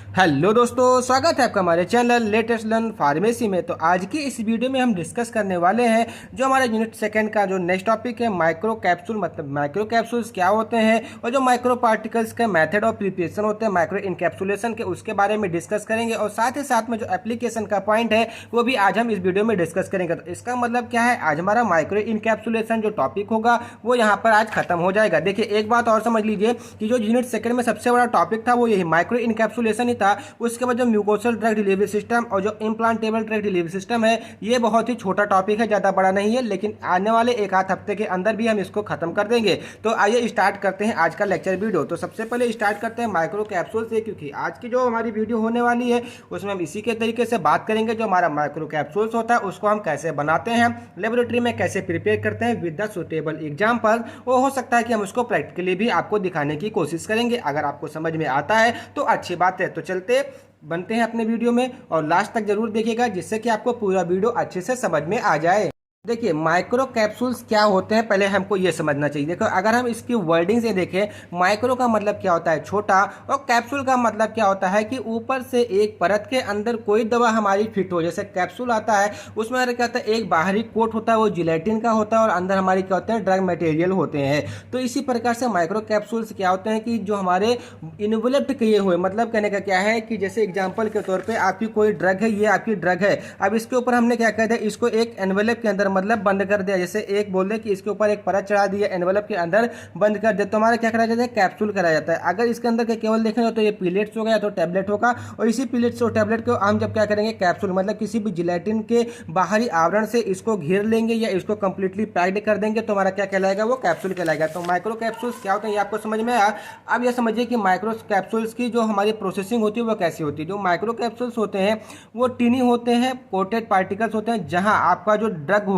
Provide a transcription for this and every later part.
Hello दोस्तों, स्वागत है आपका हमारे चैनल लेटेस्ट लर्न फार्मेसी में। तो आज की इस वीडियो में हम डिस्कस करने वाले हैं जो हमारा यूनिट सेकंड का जो नेक्स्ट टॉपिक है माइक्रो कैप्सूल। मतलब माइक्रो कैप्सूल्स क्या होते हैं और जो माइक्रो पार्टिकल्स के मेथड ऑफ प्रिपरेशन होते हैं माइक्रो इनकैप्सुलेशन के, उसके बारे में डिस्कस करेंगे। और साथ ही साथ में जो एप्लीकेशन का पॉइंट है वो भी आज हम इस वीडियो में डिस्कस करेंगे। तो इसका मतलब क्या है, आज हमारा माइक्रो इनकैप्सुलेशन जो टॉपिक होगा वो यहाँ पर आज खत्म हो जाएगा। देखिए एक बात और समझ लीजिए कि जो यूनिट सेकंड में सबसे बड़ा टॉपिक था वो यही माइक्रो इनकैप्सुलेशन ही था। उसके बाद जो म्यूकोसल ड्रग डिलीवरी सिस्टम और जो इम्प्लांटेबल ड्रग डिलीवरी सिस्टम है ये बहुत ही छोटा टॉपिक है, ज़्यादा बड़ा नहीं है, लेकिन आने वाले एक आध हफ्ते के अंदर भी हम इसको खत्म कर देंगे। तो आइए स्टार्ट करते हैं आज का लेक्चर वीडियो। तो सबसे पहले स्टार्ट करते हैं माइक्रो कैप्सूल से, क्योंकि आज की जो हमारी वीडियो होने वाली है उसमें हम इसी के तरीके से बात करेंगे। जो हमारा माइक्रो कैप्सूल्स होता है उसको हम कैसे बनाते हैं, लेबोरेटरी में कैसे प्रिपेयर करते हैं विद द सुटेबल एग्जाम्पल। वो हो सकता है कि हम उसको प्रैक्टिकली भी आपको दिखाने की कोशिश करेंगे। अगर आपको समझ में आता है तो अच्छी बात है। तो चलते बनते हैं अपने वीडियो में और लास्ट तक जरूर देखिएगा जिससे कि आपको पूरा वीडियो अच्छे से समझ में आ जाए। देखिए माइक्रो कैप्सूल्स क्या होते हैं पहले हमको ये समझना चाहिए। देखो अगर हम इसकी वर्डिंग से देखें, माइक्रो का मतलब क्या होता है छोटा, और कैप्सूल का मतलब क्या होता है कि ऊपर से एक परत के अंदर कोई दवा हमारी फिट हो। जैसे कैप्सूल आता है उसमें क्या होता है, एक बाहरी कोट होता है वो जिलेटिन का होता है और अंदर हमारी क्या होते हैं ड्रग मटेरियल होते हैं। तो इसी प्रकार से माइक्रो कैप्सूल्स क्या होते हैं कि जो हमारे इन्वेलप्ड किए हुए, मतलब कहने का क्या है कि जैसे एग्जाम्पल के तौर पर आपकी कोई ड्रग है, ये आपकी ड्रग है, अब इसके ऊपर हमने क्या कहते हैं इसको एक एनवेलप के अंदर मतलब बंद कर दिया। जैसे एक बोल दे कि इसके ऊपर एक परत चढ़ा दिया एनवेलप के अंदर बंद कर दिया, तो हमारा क्या कराया जाता है कैप्सूल कराया जाता है। अगर इसके अंदर के केवल देखेंगे तो ये पिलेट्स होगा या तो टैबलेट होगा, और इसी पिलेट्स और टैबलेट को हम जब क्या करेंगे कैप्सूल मतलब किसी भी जिलेटिन के बाहरी आवरण से इसको घेर लेंगे या इसको कंप्लीटली पैक्ड कर देंगे तो हमारा क्या कहलाएगा, वो कैप्सूल कहलाएगा। तो माइक्रो कैप्सूल्स क्या होते हैं ये आपको समझ में आया। अब यह समझिए कि माइक्रो कैप्सूल्स की जो हमारी प्रोसेसिंग होती है वो कैसी होती है। जो माइक्रो कैप्सूल्स होते हैं वो टिनी होते हैं, कोटेड पार्टिकल्स होते हैं, जहां आपका जो ड्रग होगा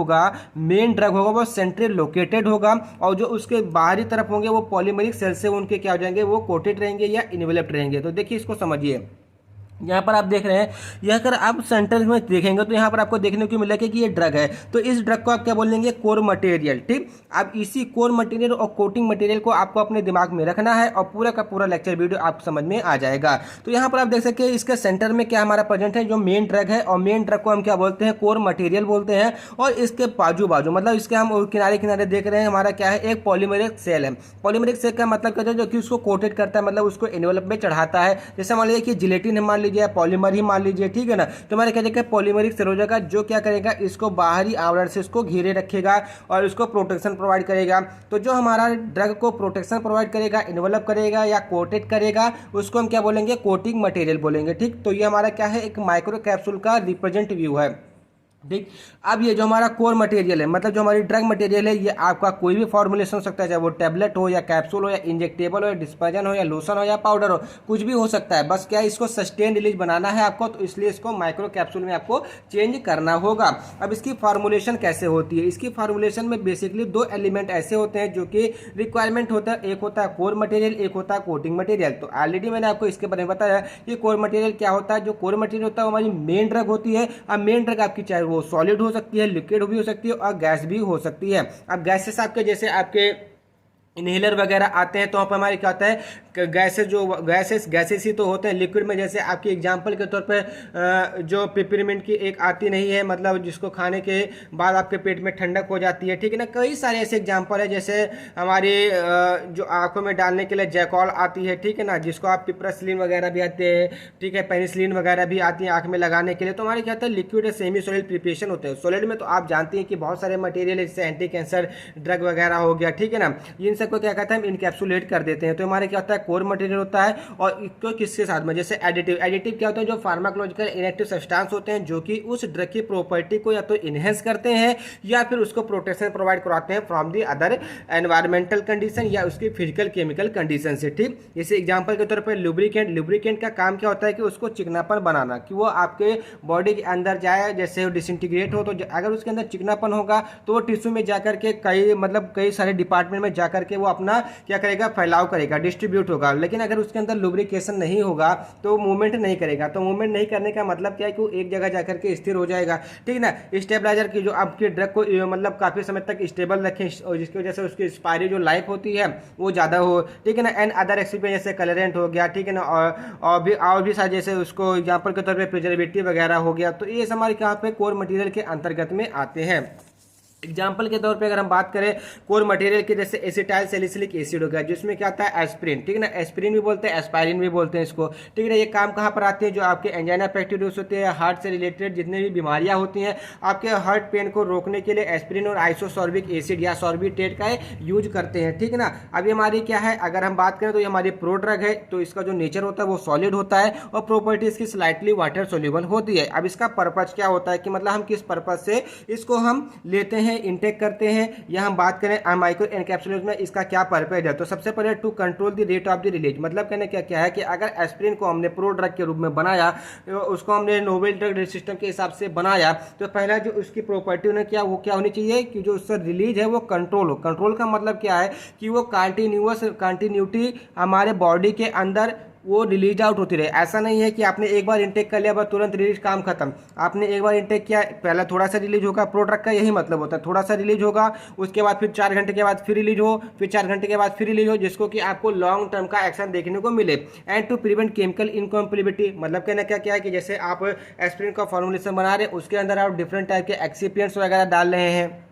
मेन ड्रग होगा वो सेंट्रल लोकेटेड होगा, और जो उसके बाहरी तरफ होंगे वो पॉलीमरिक सेल से उनके क्या हो जाएंगे, वो कोटेड रहेंगे या इन्वेलप्ड रहेंगे। तो देखिए इसको समझिए, यहाँ पर आप देख रहे हैं, यह अगर आप सेंटर में देखेंगे तो यहाँ पर आपको देखने को मिलेगा कि ये ड्रग है। तो इस ड्रग को आप क्या बोलेंगे, कोर मटेरियल। ठीक, अब इसी कोर मटेरियल और कोटिंग मटेरियल को आपको अपने दिमाग में रखना है और पूरा का पूरा लेक्चर वीडियो आपको समझ में आ जाएगा। तो यहाँ पर आप देख सकते हैं इसके सेंटर में क्या हमारा प्रेजेंट है, जो मेन ड्रग है, और मेन ड्रग को हम क्या बोलते हैं, कोर मटेरियल बोलते हैं। और इसके बाजू बाजू मतलब इसके हम किनारे किनारे देख रहे हैं हमारा क्या है, एक पॉलीमरिक सेल है। पॉलीमरिक सेल का मतलब क्या है, जो कि उसको कोटेड करता है, मतलब उसको एनवेलप में चढ़ाता है। जैसे मान लीजिए कि जिलेटिन मान लीजिए, पॉलीमर ही मान लीजिए, ठीक है ना। तो हमारे क्या देखिए पॉलीमरिक सेल हो जाएगा, जो क्या करेगा इसको बाहरी आवरण से इसको घेरे रखेगा और इसको प्रोटेक्शन प्रोवाइड करेगा। तो जो हमारा ड्रग को प्रोटेक्शन प्रोवाइड करेगा, इन्वेलप करेगा या कोटेड करेगा, उसको हम क्या बोलेंगे, कोटिंग मटेरियल बोलेंगे। ठीक, तो ये हमारा क्या है, एक माइक्रो कैप्सूल का रिप्रेजेंट व्यू है। ठीक, अब ये जो हमारा कोर मटेरियल है, मतलब जो हमारी ड्रग मटेरियल है, ये आपका कोई भी फॉर्मुलेशन हो सकता है, चाहे वो टैबलेट हो या कैप्सूल हो या इंजेक्टेबल हो या डिस्पर्जन हो या लोशन हो या पाउडर हो, कुछ भी हो सकता है। बस क्या इसको सस्टेन रिलीज बनाना है आपको, तो इसलिए इसको माइक्रो कैप्सूल में आपको चेंज करना होगा। अब इसकी फार्मूलेशन कैसे होती है, इसकी फार्मूलेशन में बेसिकली दो एलिमेंट ऐसे होते हैं जो कि रिक्वायरमेंट होता है, एक होता है कोर मटेरियल, एक होता है कोटिंग मटेरियल। तो ऑलरेडी मैंने आपको इसके बारे में बताया कि कोर मटेरियल क्या होता है। जो कोर मटेरियल होता है वो हमारी मेन ड्रग होती है। अब मेन ड्रग आपकी चाहे वो सॉलिड हो सकती है, लिक्विड भी हो सकती है और गैस भी हो सकती है। अब गैसेस आपके जैसे आपके इनहेलर वगैरह आते हैं तो वहाँ पर हमारे क्या होता है, गैसेस जो गैसेस ही तो होते हैं। लिक्विड में जैसे आपकी एग्जांपल के तौर पे जो पेपरमिंट की एक आती नहीं है, मतलब जिसको खाने के बाद आपके पेट में ठंडक हो जाती है, ठीक है ना। कई सारे ऐसे एग्जांपल है, जैसे हमारी जो आंखों में डालने के लिए जैकॉल आती है, ठीक है ना, जिसको आप पिपरासिलिन वगैरह भी आते हैं, ठीक है, पेनिसिलिन वगैरह भी आती है आँख में लगाने के लिए। तो हमारे क्या होता है, लिक्विड या सेमी सॉलिड प्रिपरेशन होते हैं। सॉलिड में तो आप जानते हैं कि बहुत सारे मटेरियल है, जैसे एंटी कैंसर ड्रग वगैरह हो गया, ठीक है ना, इन सबको क्या कहते हैं हम इनकैप्सुलेट कर देते हैं। तो हमारे क्या होता है कोर मटेरियल होता है, और इसको किसके साथ में, जैसे एडिटिव। एडिटिव क्या होता है, जो फार्माकोलॉजिकल इनएक्टिव सब्सटेंस होते हैं जो कि उस ड्रग की प्रॉपर्टी को या तो इनहेंस करते हैं या फिर उसको प्रोटेक्शन प्रोवाइड करवाते हैं from the other environmental condition या उसकी फिजिकल केमिकल कंडीशन से। ठीक, जैसे एग्जांपल के तौर पर लुब्रिकेंट। लुब्रिकेंट का काम क्या होता है कि उसको चिकनापन बनाना, कि वो आपके बॉडी के अंदर जाए, जैसे डिसइंटीग्रेट हो, तो अगर उसके अंदर चिकनापन होगा तो वो टिश्यू में जाकर के कई सारे डिपार्टमेंट में जाकर के वो अपना क्या करेगा, फैलाव करेगा, डिस्ट्रीब्यूट होगा, लेकिन अगर उसके अंदर लुब्रिकेशन नहीं होगा तो मूवमेंट नहीं करेगा। तो मूवमेंट नहीं करने का मतलब क्या है कि वो एक जगह जाकर के स्थिर हो जाएगा, ठीक है ना। स्टेबलाइजर की जो आपके ड्रग को मतलब काफ़ी समय तक स्टेबल रखें और जिसकी वजह से उसकी एक्सपायरी जो लाइफ होती है वो ज़्यादा हो, ठीक है ना। एंड अदर एक्सपीरियंस जैसे कलरेंट हो गया, ठीक है ना, और भी सारे जैसे उसको एग्जाम्पल के तौर पर प्रिजर्वेटिव वगैरह हो गया, तो ये हमारे यहाँ पे कोर मटेरियल के अंतर्गत में आते हैं। एग्जाम्पल के तौर पे अगर हम बात करें कोर मटेरियल के, जैसे एसिटाइल सैलिसिलिक एसिड हो गया जिसमें क्या आता है एस्पिरिन, ठीक है ना। एस्पिरिन भी बोलते हैं, एस्पायरिन भी बोलते हैं इसको, ठीक है ना। ये काम कहाँ पर आते हैं, जो आपके एंजाइना पेक्टोरियस होते हैं, हार्ट से रिलेटेड जितने भी बीमारियां होती हैं, आपके हार्ट पेन को रोकने के लिए एस्पिरिन और आइसोसॉर्बिक एसिड या सॉर्बिटेट का यूज करते हैं, ठीक है ना। अभी हमारी क्या है, अगर हम बात करें तो ये हमारी प्रो ड्रग है, तो इसका जो नेचर होता है वो सॉलिड होता है और प्रॉपर्टी इसकी स्लाइटली वाटर सोल्यूबल होती है। अब इसका पर्पज क्या होता है कि मतलब हम किस पर्पज से इसको हम लेते हैं, इंटेक करते हैं, या हम बात करें माइक्रो एनकैप्सुलेशन में इसका क्या पर्पज है। तो सबसे पहले to control the rate of the release, मतलब कहने क्या है कि अगर एस्पिरिन को हमने प्रो ड्रग के रूप में बनाया, उसको हमने नोवेल ड्रग सिस्टम के हिसाब से बनाया, तो पहला जो उसकी प्रॉपर्टी होने क्या वो क्या होनी चाहिए कि जो उसका रिलीज है वो कंट्रोल हो। कंट्रोल का मतलब क्या है कि वो कंटिन्यूटी हमारे बॉडी के अंदर वो रिलीज आउट होती रहे। ऐसा नहीं है कि आपने एक बार इंटेक कर लिया बस तुरंत रिलीज, काम खत्म। आपने एक बार इंटेक किया, पहला थोड़ा सा रिलीज होगा, प्रो ड्रग का यही मतलब होता है, थोड़ा सा रिलीज होगा, उसके बाद फिर 4 घंटे के बाद फिर रिलीज हो, फिर 4 घंटे के बाद फिर रिलीज हो, जिसको कि आपको लॉन्ग टर्म का एक्शन देखने को मिले। And to prevent chemical incompatibility, मतलब कहना क्या है कि जैसे आप एस्पिरिन का फॉर्मुलेशन बना रहे हैं, उसके अंदर आप डिफरेंट टाइप के एक्सिपिएंट्स वगैरह डाल रहे हैं,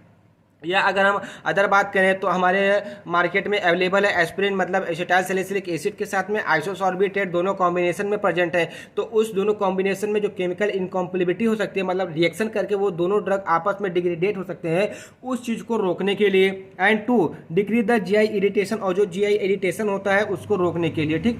या अगर हम अदर बात करें तो हमारे मार्केट में अवेलेबल है एस्पिरिन मतलब एसिटाइल सैलिसिलिक एसिड के साथ में आइसोसॉर्बिटेट, दोनों कॉम्बिनेशन में प्रेजेंट है। तो उस दोनों कॉम्बिनेशन में जो केमिकल इनकॉम्पेटिबिलिटी हो सकती है, मतलब रिएक्शन करके वो दोनों ड्रग आपस में डिग्रेडेट हो सकते हैं, उस चीज़ को रोकने के लिए। And to decrease the GI irritation, और जो जीआई इरिटेशन होता है उसको रोकने के लिए, ठीक।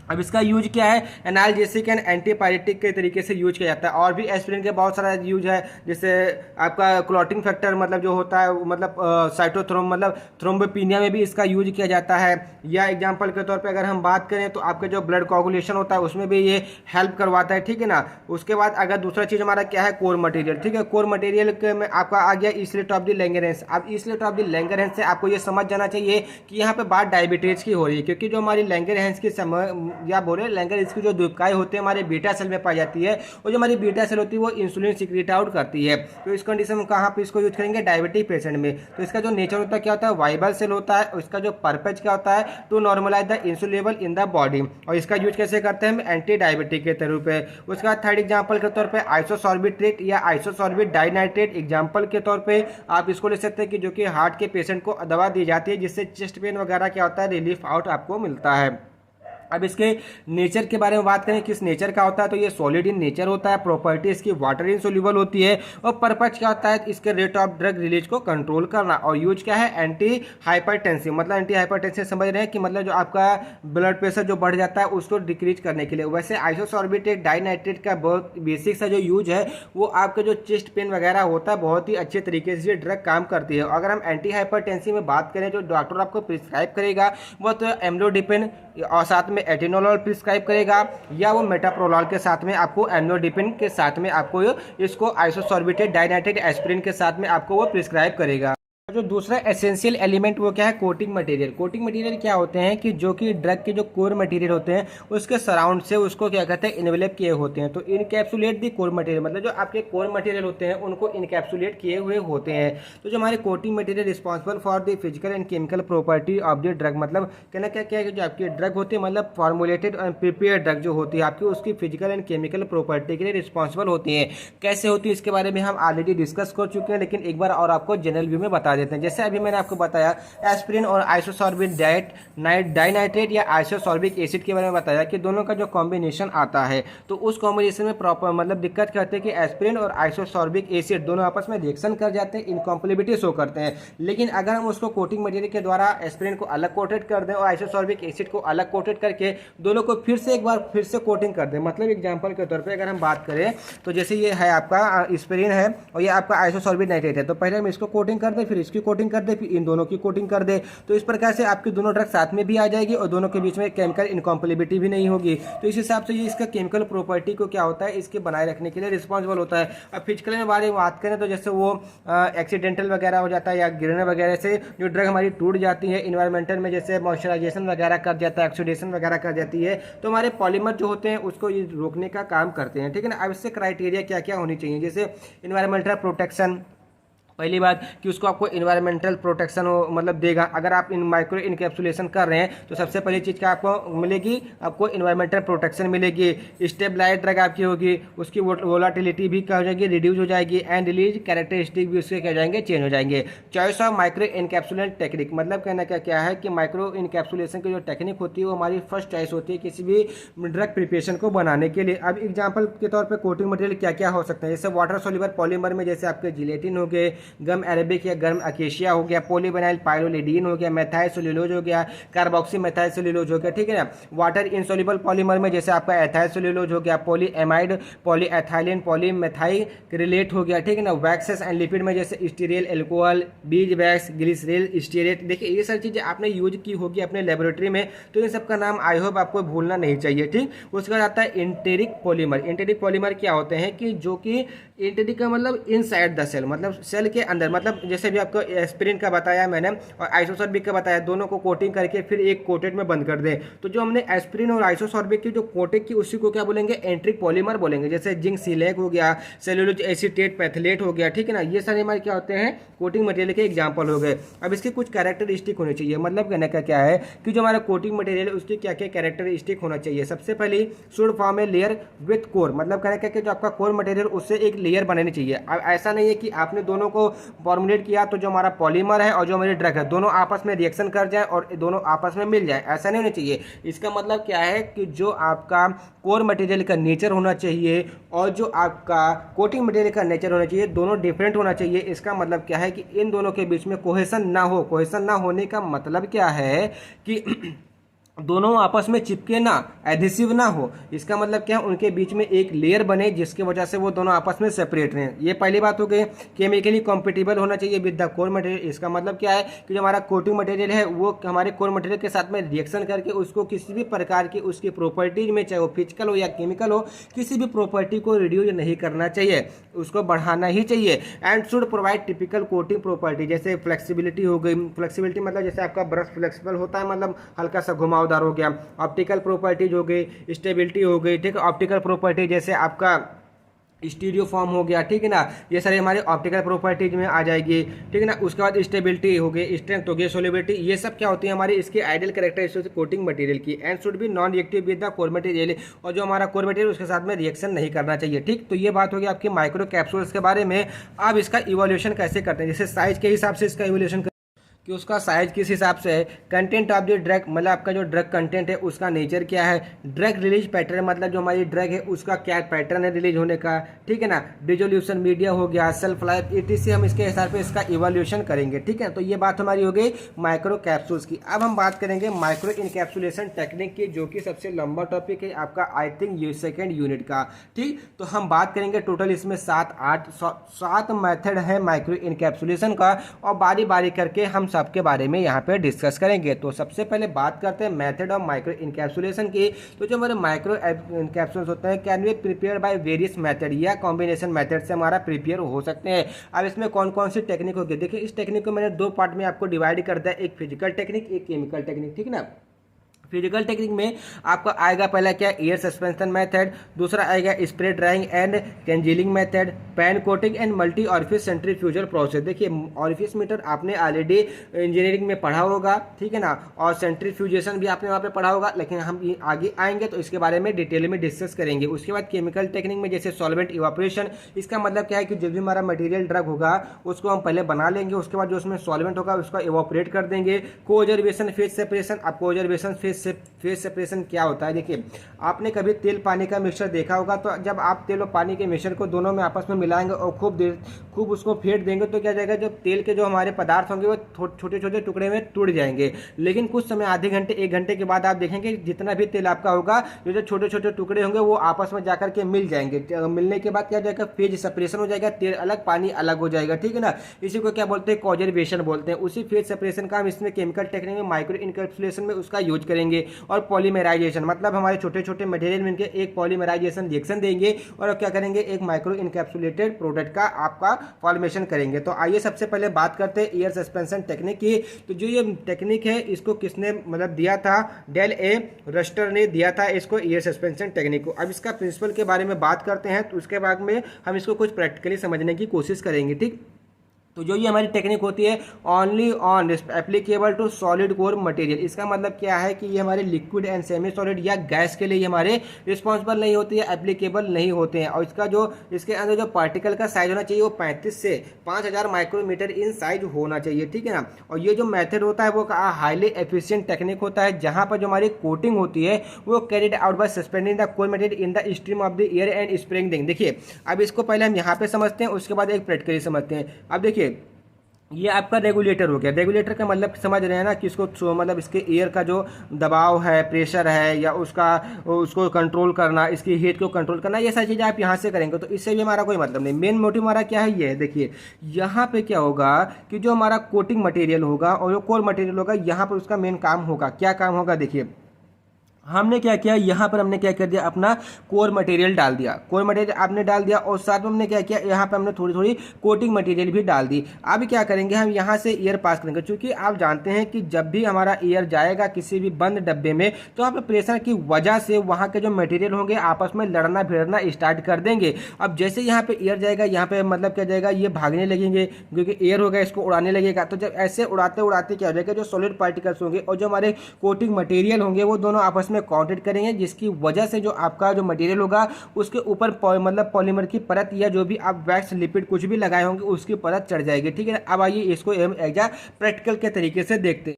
अब इसका यूज क्या है, एनाल्जेसिक एंड एंटीपायरेटिक के तरीके से यूज किया जाता है। और भी एस्पिरिन के बहुत सारा यूज है, जैसे आपका क्लॉटिंग फैक्टर मतलब जो होता है मतलब साइटोथ्रोम मतलब थ्रोम्बोपिनिया में भी इसका यूज किया जाता है। या एग्जांपल के तौर पे अगर हम बात करें तो आपके जो ब्लड कोगुलेशन होता है उसमें भी ये हेल्प करवाता है, ठीक है ना। उसके बाद अगर दूसरा चीज़ हमारा क्या है, कोर मटेरियल, ठीक है। कोर मटेरियल में आपका आ गया ईसलेट ऑफ द लैंगरेंस। अब ईसलेट ऑफ द लैंगरेंस से आपको ये समझ जाना चाहिए कि यहाँ पे बात डायबिटीज की हो रही है, क्योंकि जो हमारी लैंगरेंस की या बोले लैंगर इसकी जो द्वीपकाएं होते हैं हमारे बीटा सेल में पाई जाती है, और जो हमारी बीटा सेल होती है वो इंसुलिन सीक्रेट आउट करती है। तो इस कंडीशन में कहाँ पे इसको यूज करेंगे, डायबिटिक पेशेंट में। तो इसका जो नेचर होता है क्या होता है, वाइबल सेल होता है। इसका जो पर्पज क्या होता है, to normalise the insulin level in the body, और इसका यूज कैसे करते हैं हम, एंटी डायबिटिक के तौर पे। उसके बाद थर्ड एग्जाम्पल के तौर पर आइसोसॉर्बिट्रेट या आइसोसॉर्बिट डाइनाइट्रेट एग्जाम्पल के तौर पर आप इसको ले सकते हैं कि जो कि हार्ट के पेशेंट को दवा दी जाती है, जिससे चेस्ट पेन वगैरह क्या होता है रिलीफ आउट आपको मिलता है। अब इसके नेचर के बारे में बात करें, किस नेचर का होता है, तो ये सॉलिड इन नेचर होता है, प्रॉपर्टी इसकी वाटर इन सोल्यूबल होती है, और पर्पज क्या होता है, इसके रेट ऑफ ड्रग रिलीज को कंट्रोल करना। और यूज क्या है, एंटी हाइपरटेंसिव, मतलब एंटी हाइपरटेंसिव समझ रहे हैं कि मतलब जो आपका ब्लड प्रेशर जो बढ़ जाता है उसको डिक्रीज करने के लिए। वैसे आइसोसॉर्बिटेट डाइनाइट्रेट का बहुत बेसिक सा जो यूज है वो आपका जो चेस्ट पेन वगैरह होता है बहुत ही अच्छे तरीके से ये ड्रग काम करती है। अगर हम एंटी हाइपरटेंसिव में बात करें, जो डॉक्टर आपको प्रिस्क्राइब करेगा वो तो एम्लोडिपिन और साथ में एटेनोलॉल प्रिस्क्राइब करेगा, या वो मेटाप्रोलॉल के साथ में आपको एम्लोडिपिन के साथ में आपको इसको आइसोसॉर्बिटेट डाइनाइट्रेट एस्पिरिन के साथ में आपको वो प्रिस्क्राइब करेगा। जो दूसरा एसेंशियल एलिमेंट वो क्या है, कोटिंग मटेरियल। कोटिंग मटेरियल क्या होते हैं कि जो कि ड्रग के जो कोर मटेरियल होते हैं उसके सराउंड से उसको क्या कहते हैं, इनवेलप किए होते हैं। तो इनकैप्सुलेट दी कोर मटेरियल, मतलब जो आपके कोर मटेरियल होते हैं उनको इनकैप्सुलेट किए हुए होते हैं। तो जो हमारे coating material responsible for the physical and chemical property of the drug, मतलब कहना क्या है कि जो आपकी ड्रग होती है मतलब फॉर्मुलेटेड एंड प्रिपेयर ड्रग जो होती है आपकी, उसकी फिजिकल एंड केमिकल प्रॉपर्टी के लिए रिस्पॉन्सिबल होती है। कैसे होती है इसके बारे में हम ऑलरेडी डिस्कस कर चुके हैं, लेकिन एक बार और आपको जनरल व्यू में बता देते हैं। जैसे अभी मैंने आपको बताया एस्पिरिन और आइसोसॉर्बिट डाइनाइट्रेट या आइसोसॉर्बिक एसिड के बारे में बताया कि दोनों का जो कॉम्बिनेशन आता है, तो उस कॉम्बिनेशन में प्रॉपर मतलब दिक्कत करते हैं कि एस्पिरिन और आइसोसॉर्बिक एसिड दोनों आपस में रिएक्शन कर जाते हैं, इनकॉम्पेटिबिलिटी शो करते हैं। लेकिन अगर हम उसको कोटिंग मटेरियल के द्वारा एस्पिरिन को अलग कोटेड कर दें और आइसोसॉर्बिक एसिड को अलग कोटेड करके दोनों को एक बार फिर से कोटिंग कर दें, मतलब एग्जाम्पल के तौर पर अगर हम बात करें तो जैसे ये है आपका एस्पिरिन है और ये आपका आइसोसॉर्बिट नाइट्रेट है, तो पहले हम इसको कोटिंग कर दें फिर इसको की कोटिंग कर दे, फिर इन दोनों की कोटिंग कर दे। तो इस प्रकार से आपकी दोनों ड्रग साथ में भी आ जाएगी और दोनों के बीच में केमिकल इनकॉम्पेटिबिलिटी भी नहीं होगी। तो इस हिसाब से ये इसका केमिकल प्रॉपर्टी को क्या होता है, इसके बनाए रखने के लिए रिस्पॉन्सिबल होता है। अब फिजिकल में बारे में बात करें तो जैसे वो एक्सीडेंटल वगैरह हो जाता है या गिरने वगैरह से जो ड्रग हमारी टूट जाती है, इन्वायरमेंटल में जैसे मॉइस्चराइजेशन वगैरह कर जाता है, ऑक्सीडेशन वगैरह कर जाती है, तो हमारे पॉलीमर जो होते हैं उसको ये रोकने का काम करते हैं, ठीक है ना। अब इससे क्राइटेरिया क्या क्या होनी चाहिए, जैसे इन्वायरमेंटल प्रोटेक्शन, पहली बात कि उसको आपको इन्वायरमेंटल प्रोटेक्शन हो मतलब देगा। अगर आप इन माइक्रो इनकैप्सुलेशन कर रहे हैं तो सबसे पहली चीज़ क्या आपको मिलेगी, आपको इन्वायरमेंटल प्रोटेक्शन मिलेगी। स्टेबलाइज ड्रग आपकी होगी, उसकी वोलाटिलिटी भी क्या हो जाएगी, रिड्यूस हो जाएगी, एंड रिलीज कैरेक्टरिस्टिक भी उसके क्या हो जाएंगे, चेंज हो जाएंगे। चॉइस ऑफ माइक्रो इनकैप्सुलेंट टेक्निक, मतलब कहना क्या है कि माइक्रो इनकैप्सुलेशन की जो टेक्निक होती है वो हमारी फर्स्ट चॉइस होती है किसी भी ड्रग प्रिपरेशन को बनाने के लिए। अब एग्जाम्पल के तौर पर कोटिंग मटेरियल क्या क्या हो सकते हैं, जैसे वाटर सोल्यूबल पॉलीमर में जैसे आपके जिलेटिन हो गए, गम अरेबिक या गम अकेशिया हो गया, पॉलीविनाइल पायरोलिडीन हो गया, मेथाइल सेल्यूलोज हो गया, कार्बोक्सी मेथाइल सेल्यूलोज हो गया, ठीक है ना। वाटर इनसोल्यूबल पॉलीमर में जैसे आपका एथाइल सेल्यूलोज हो गया, पॉलीएमाइड, पॉलीएथाइलिन, पॉलीमेथाइल रिलेट हो गया, ठीक है ना। वैक्सेस एंड लिपिड में जैसे स्टीरियल एल्कोहल, बीज वैक्स, ग्लिसरेल, स्टीरेट, देखिए ये सारी चीज़ें आपने यूज की होगी अपने लेबोरेटरी में, तो इन सब का नाम आई होप आपको भूलना नहीं चाहिए, ठीक। उसके बाद आता है इंटेरिक पॉलीमर। इंटेरिक पॉलीमर क्या होते हैं कि जो कि इंटेरिक का मतलब इनसाइड द सेल, मतलब सेल के अंदर, मतलब जैसे भी आपको एस्पिरिन का बताया मैंने और आइसोसॉर्बिक का बताया, दोनों को कोटिंग करके फिर एक कोटेड में बंद कर दें। तो जो हमने एस्पिरिन और आइसोसॉर्बिक की जो कोटिंग की उसी को क्या बोलेंगे, एंट्रिक पॉलीमर बोलेंगे। जैसे जिंक सिलेक हो गया, सेल्यूलोज एसीटेट पैथलेट हो गया, ठीक है ना। ये सारे हमारे क्या होते हैं, कोटिंग मटेरियल के एग्जाम्पल हो गए। अब इसके कुछ कैरेक्टरिस्टिक होने चाहिए, मतलब कहने का क्या है कि जो हमारा कोटिंग मटेरियल है उसकी क्या क्या कैरेक्टरिस्टिक होना चाहिए। सबसे पहले should form a layer with core, मतलब कहने का जो आपका कोर मटेरियल उससे एक लेयर बनानी चाहिए। अब ऐसा नहीं है कि आपने दोनों को फॉर्मुलेट किया तो जो हमारा पॉलीमर है और जो हमारी ड्रग है दोनों आपस में रिएक्शन कर जाए और दोनों आपस में मिल जाए, ऐसा नहीं होना चाहिए। इसका मतलब क्या है कि जो आपका कोर मटेरियल का नेचर होना चाहिए और जो आपका कोटिंग मटेरियल का नेचर होना चाहिए, दोनों डिफरेंट होना चाहिए। इसका मतलब क्या है कि इन दोनों के बीच में कोहेशन ना हो। कोहेशन ना होने का मतलब क्या है कि दोनों आपस में चिपके ना, एडहेसिव ना हो। इसका मतलब क्या है, उनके बीच में एक लेयर बने जिसकी वजह से वो दोनों आपस में सेपरेट रहें। ये पहली बात हो गई। केमिकली कॉम्पेटिबल होना चाहिए विद द कोर मटेरियल। इसका मतलब क्या है कि जो हमारा कोटिंग मटेरियल है वो हमारे कोर मटेरियल के साथ में रिएक्शन करके उसको किसी भी प्रकार की उसकी प्रॉपर्टीज में, चाहे वो फिजिकल हो या केमिकल हो, किसी भी प्रॉपर्टी को रिड्यूस नहीं करना चाहिए, उसको बढ़ाना ही चाहिए। And should provide typical coating property, जैसे फ्लेक्सिबिलिटी हो गई। फ्लेक्सिबिलिटी मतलब जैसे आपका ब्रश फ्लेक्सिबल होता है, मतलब हल्का सा घुमावदार हो गया। ऑप्टिकल प्रॉपर्टीज हो गई, स्टेबिलिटी हो गई, ठीक है। ऑप्टिकल प्रॉपर्टी जैसे आपका स्टीरियो फॉर्म हो गया, ठीक है ना। ये सारे हमारे ऑप्टिकल प्रॉपर्टीज में आ जाएगी, ठीक है ना। उसके बाद स्टेबिलिटी हो गई, स्ट्रेंथ हो गई, सोलिबिलिटी, ये सब क्या होती है हमारी इसकी आइडियल कैरेक्टरिस्टिक्स कोटिंग मटेरियल की। And should be non reactive with the core material, और जो हमारा कोर मटेरियल उसके साथ में रिएक्शन नहीं करना चाहिए, ठीक। तो ये बात होगी आपकी माइक्रो कैप्सूल्स के बारे में। अब इसका इवोल्यूशन कैसे करते हैं, जैसे साइज के हिसाब से इसका इवोल्यूशन कि उसका साइज किस हिसाब से है। कंटेंट ऑफ द ड्रग, मतलब आपका जो ड्रग कंटेंट है उसका नेचर क्या है। ड्रग रिलीज पैटर्न, मतलब जो हमारी ड्रग है उसका क्या पैटर्न है रिलीज होने का, ठीक है ना। डिजोल्यूशन मीडिया हो गया, सेल्फ लाइफ, etc हम इसके हिसाब से इसका इवोल्यूशन करेंगे, ठीक है। तो ये बात हमारी हो गई माइक्रो कैप्सूल्स की। अब हम बात करेंगे माइक्रो इनकैप्सुलेशन टेक्निक की, जो कि सबसे लंबा टॉपिक है आपका, आई थिंक ये सेकेंड यूनिट का, ठीक। तो हम बात करेंगे टोटल इसमें 7 मेथड है माइक्रो इनकैप्सुलेशन का, और बारी बारी करके हम सबके बारे में यहाँ पे डिस्कस करेंगे। तो सबसे पहले बात करते हैं मेथड ऑफ माइक्रो इनकैप्सुलेशन की। तो जो हमारे माइक्रो इनकैप्सुलेशन होते हैं can be prepare by various method, या कॉम्बिनेशन मेथड से हमारा प्रिपेयर हो सकते हैं। अब इसमें कौन कौन सी टेक्निक होगी, देखिए इस टेक्निक को मैंने 2 पार्ट में आपको डिवाइड कर दिया, एक फिजिकल टेक्निक, एक केमिकल टेक्निक, ठीक है ना। फिजिकल टेक्निक में आपका आएगा पहला क्या, एयर सस्पेंशन मेथड, दूसरा आएगा spray drying and congealing method, pan coating and multi orifice centrifugal process. देखिए ऑरिफिस मीटर आपने ऑलरेडी इंजीनियरिंग में पढ़ा होगा, ठीक है ना, और सेंट्रीफ्यूजेशन भी आपने वहाँ पे पढ़ा होगा, लेकिन हम आगे आएंगे तो इसके बारे में डिटेल में डिस्कस करेंगे। उसके बाद केमिकल टेक्निक में जैसे सॉल्वेंट इवापोरेशन, इसका मतलब क्या है कि जो भी हमारा मटेरियल ड्रग होगा उसको हम पहले बना लेंगे, उसके बाद जो उसमें सॉल्वेंट होगा उसको इवापोरेट कर देंगे। कोजर्वेशन फेज सेपरेशन, अब कोजर्वेशन फेज फेज सेपरेशन क्या होता है। देखिए, आपने कभी तेल पानी का मिक्सचर देखा होगा, तो जब आप तेल और पानी के मिक्सचर को दोनों में आपस में मिलाएंगे और खूब उसको फेंट देंगे तो क्या जाएगा, जब तेल के जो हमारे पदार्थ होंगे वो छोटे छोटे टुकड़े में टूट जाएंगे। लेकिन कुछ समय, आधे घंटे 1 घंटे के बाद आप देखेंगे जितना भी तेल आपका होगा, जो छोटे छोटे टुकड़े होंगे वो आपस में जाकर के मिल जाएंगे। मिलने के बाद क्या हो जाएगा, फेज सेपरेशन हो जाएगा, तेल अलग पानी अलग हो जाएगा, ठीक है ना। इसी को क्या बोलते हैं, कॉन्जर्वेशन बोलते हैं। उसी फेज सेपरेशन का हम इसमें केमिकल टेक्निक में माइक्रो इनकैप्सुलेशन में उसका यूज करेंगे। और पॉलीमराइजेशन मतलब हमारे छोटे छोटे मटेरियल मिलकर एक पॉलीमराइजेशन रिएक्शन देंगे और क्या करेंगे, एक माइक्रो इनकैप्सुलेटेड प्रोडक्ट का आपका फॉर्मेशन करेंगे। तो आइए सबसे पहले बात करते हैं एयर सस्पेंशन टेक्निक की। तो जो ये टेक्निक है इसको किसने मतलब दिया था, डेल ए रस्टर ने दिया था इसको, एयर सस्पेंशन टेक्निक को। अब इसका प्रिंसिपल के बारे में बात करते हैं, तो उसके बाद में हम इसको कुछ प्रैक्टिकली समझने की कोशिश करेंगे, ठीक। तो जो ये हमारी टेक्निक होती है, only on applicable to solid core material. इसका मतलब क्या है कि ये हमारे लिक्विड एंड सेमी सॉलिड या गैस के लिए हमारे रिस्पॉन्सिबल नहीं होती है, एप्लीकेबल नहीं होते हैं। और इसका जो इसके अंदर जो पार्टिकल का साइज होना चाहिए वो 35 से 5000 माइक्रोमीटर इन साइज होना चाहिए, ठीक है ना। और ये जो मेथड होता है वो हाईली एफिशिएंट टेक्निक होता है, जहाँ पर जो हमारी कोटिंग होती है वो carried out by suspending the core material in the stream of the air and spring देंगे। देखिए, अब इसको पहले हम यहाँ पे समझते हैं, उसके बाद एक प्रैक्टिकली समझते हैं। अब देखिए, ये आपका रेगुलेटर हो गया। रेगुलेटर का मतलब समझ रहे हैं ना कि इसको मतलब इसके एयर का जो दबाव है, प्रेशर है, या उसको कंट्रोल करना, इसकी हीट को कंट्रोल करना, ये सारी चीज़ें आप यहाँ से करेंगे। तो इससे भी हमारा कोई मतलब नहीं। मेन मोटिव हमारा क्या है, ये है। देखिए, यहाँ पे क्या होगा कि जो हमारा कोटिंग मटेरियल होगा और जो कोर मटेरियल होगा, यहाँ पर उसका मेन काम होगा। क्या काम होगा, देखिए हमने क्या किया, यहाँ पर हमने क्या कर दिया, अपना कोर मटेरियल डाल दिया। कोर मटेरियल आपने डाल दिया और साथ में हमने क्या किया, यहाँ पर हमने थोड़ी थोड़ी कोटिंग मटेरियल भी डाल दी। अब क्या करेंगे, हम यहाँ से एयर पास करेंगे। क्योंकि आप जानते हैं कि जब भी हमारा एयर जाएगा किसी भी बंद डब्बे में, तो वहाँ पर प्रेशर की वजह से वहाँ के जो मटेरियल होंगे आपस में लड़ना भिड़ना स्टार्ट कर देंगे। अब जैसे यहाँ पे एयर जाएगा, यहाँ पे मतलब क्या जाएगा, ये भागने लगेंगे क्योंकि एयर होगा, इसको उड़ाने लगेगा। तो जब ऐसे उड़ाते उड़ाते क्या हो जाएगा, जो सॉलिड पार्टिकल्स होंगे और जो हमारे कोटिंग मटेरियल होंगे वो दोनों आपस में कांटेक्ट करेंगे, जिसकी वजह से जो आपका जो मटेरियल होगा उसके ऊपर मतलब पॉलीमर की परत या जो भी आप वैक्स लिपिड कुछ भी लगाए होंगे उसकी परत चढ़ जाएगी, ठीक है। अब आइए इसको प्रैक्टिकल के तरीके से देखते हैं।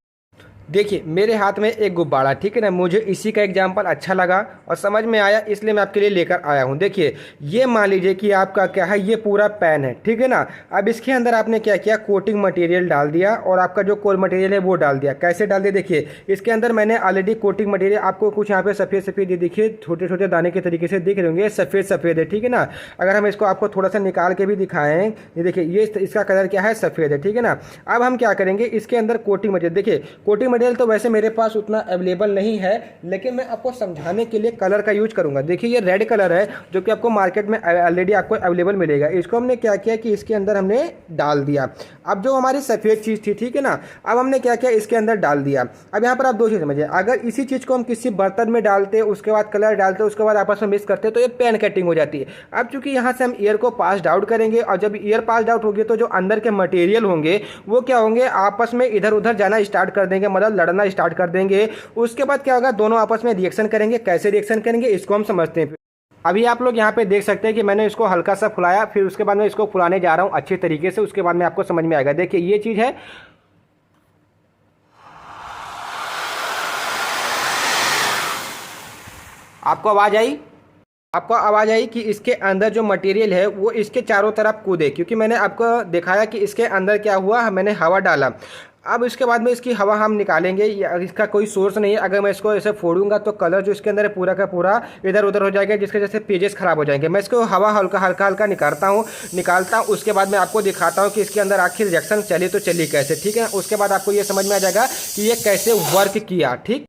देखिए, मेरे हाथ में एक गुब्बारा, ठीक है ना। मुझे इसी का एग्जाम्पल अच्छा लगा और समझ में आया, इसलिए मैं आपके लिए लेकर आया हूँ। देखिए, ये मान लीजिए कि आपका क्या है, ये पूरा पैन है, ठीक है ना। अब इसके अंदर आपने क्या किया, कोटिंग मटेरियल डाल दिया और आपका जो कोर मटेरियल है वो डाल दिया। कैसे डाल दिया, देखिए इसके अंदर मैंने ऑलरेडी कोटिंग मटेरियल, आपको कुछ यहाँ पे सफ़ेद सफ़ेद ये देखिए छोटे छोटे दाने के तरीके से दिख रहे होंगे, सफ़ेद सफ़ेद है, ठीक है ना। अगर हम इसको आपको थोड़ा सा निकाल के भी दिखाएं, ये देखिए ये इसका कलर क्या है, सफ़ेद है, ठीक है ना। अब हम क्या करेंगे, इसके अंदर कोटिंग मटेरियल, देखिए कोटिंग मटेरियल तो वैसे मेरे पास उतना अवेलेबल नहीं है, लेकिन मैं आपको समझाने के लिए कलर का यूज करूंगा। देखिए, ये रेड कलर है जो कि आपको मार्केट में ऑलरेडी आपको अवेलेबल मिलेगा। इसको हमने क्या किया कि इसके अंदर हमने डाल दिया। अब जो हमारी सफ़ेद चीज़ थी, ठीक है ना, अब हमने क्या किया, इसके अंदर डाल दिया। अब यहाँ पर आप दो चीज़ समझिए, अगर इसी चीज़ को हम किसी बर्तन में डालते, उसके बाद कलर डालते, उसके बाद आपस में मिक्स करते, तो ये पेन कटिंग हो जाती है। अब चूंकि यहाँ से हम एयर को पास आउट करेंगे और जब एयर पास आउट होगी तो जो अंदर के मटेरियल होंगे वो क्या होंगे, आपस में इधर उधर जाना स्टार्ट कर देंगे, मतलब लड़ना स्टार्ट कर देंगे। उसके बाद क्या होगा, दोनों आपस में रिएक्शन करेंगे। कैसे रिएक्शन करेंगे इसको हम समझते हैं। अभी आप लोग यहाँ पे देख सकते हैं कि मैंने इसको हल्का सा फुलाया, फिर उसके बाद मैं इसको फुलाने जा रहा हूँ अच्छे तरीके से, उसके बाद में आपको समझ में आएगा। देखिए, ये चीज़ है, आपको आवाज़ आई, आपको आवाज़ आई कि इसके अंदर जो मटेरियल है वो इसके चारों तरफ कूदे, क्योंकि मैंने आपको दिखाया कि इसके अंदर क्या हुआ, मैंने हवा डाला। अब इसके बाद में इसकी हवा हम निकालेंगे, इसका कोई सोर्स नहीं है। अगर मैं इसको ऐसे फोड़ूंगा तो कलर जो इसके अंदर है पूरा का पूरा इधर उधर हो जाएगा, जिसके जैसे पेजेस खराब हो जाएंगे। मैं इसको हवा हल्का हल्का निकालता हूँ। उसके बाद मैं आपको दिखाता हूँ कि इसके अंदर आखिर रिएक्शन चली तो चली कैसे, ठीक है। उसके बाद आपको ये समझ में आ जाएगा कि ये कैसे वर्क किया, ठीक।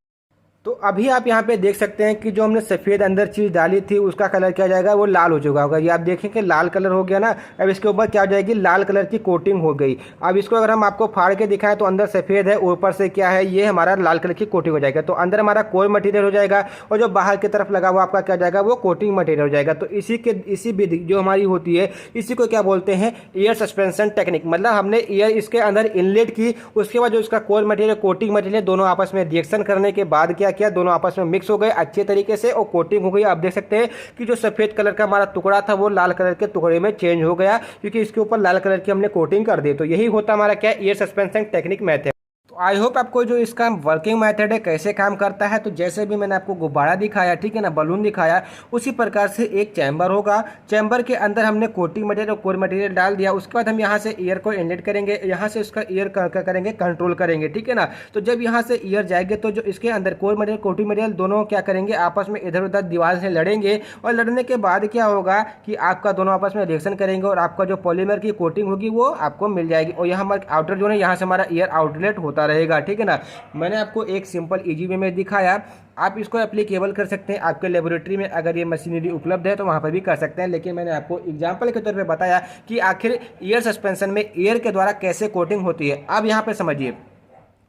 तो अभी आप यहाँ पे देख सकते हैं कि जो हमने सफ़ेद अंदर चीज़ डाली थी उसका कलर क्या जाएगा, वो लाल हो चुका होगा। ये आप देखें कि लाल कलर हो गया ना। अब इसके ऊपर क्या हो जाएगी, लाल कलर की कोटिंग हो गई। अब इसको अगर हम आपको फाड़ के दिखाएं तो अंदर सफ़ेद है, ऊपर से क्या है, ये हमारा लाल कलर की कोटिंग हो जाएगा। तो अंदर हमारा कोर मटेरियल हो जाएगा और जो बाहर की तरफ लगा हुआ आपका क्या जाएगा, वो कोटिंग मटेरियल हो जाएगा। तो इसी विधि जो हमारी होती है, इसी को क्या बोलते हैं, एयर सस्पेंशन टेक्निक। मतलब हमने एयर इसके अंदर इनलेट की, उसके बाद जो इसका कोर मटेरियल कोटिंग मटेरियल दोनों आपस में रिएक्शन करने के बाद क्या किया, दोनों आपस में मिक्स हो गए अच्छे तरीके से और कोटिंग हो गई। आप देख सकते हैं कि जो सफेद कलर का हमारा टुकड़ा था वो लाल कलर के टुकड़े में चेंज हो गया, क्योंकि इसके ऊपर लाल कलर की हमने कोटिंग कर दी। तो यही होता हमारा क्या, एयर सस्पेंशन टेक्निक मेथड। तो आई होप आपको जो इसका वर्किंग मेथड है कैसे काम करता है। तो जैसे भी मैंने आपको गुब्बारा दिखाया, ठीक है ना, बलून दिखाया, उसी प्रकार से एक चैम्बर होगा। चैम्बर के अंदर हमने कोटिंग मटेरियल और कोर मटेरियल डाल दिया। उसके बाद हम यहाँ से एयर को इनलेट करेंगे, यहाँ से उसका एयर करेंगे कंट्रोल करेंगे, ठीक है ना। तो जब यहाँ से एयर जाएंगे तो जो इसके अंदर कोर मटेरियल कोटिंग मटेरियल दोनों क्या करेंगे, आपस में इधर उधर दीवार से लड़ेंगे, और लड़ने के बाद क्या होगा कि आपका दोनों आपस में रिएक्शन करेंगे और आपका जो पॉलीमर की कोटिंग होगी वो आपको मिल जाएगी। और यहाँ हमारा आउटर जो है, यहाँ से हमारा एयर आउटलेट होता रहेगा, ठीक है ना। मैंने आपको एक सिंपल इजी वे में दिखाया, आप इसको एप्लीकेबल कर सकते हैं आपके लेबोरेटरी में, अगर ये मशीनरी उपलब्ध है तो वहाँ पर भी कर सकते हैं। लेकिन मैंने आपको एग्जांपल के तौर पे बताया कि आखिर एयर सस्पेंशन में एयर के द्वारा कैसे कोटिंग होती है। अब यहाँ पे समझिए,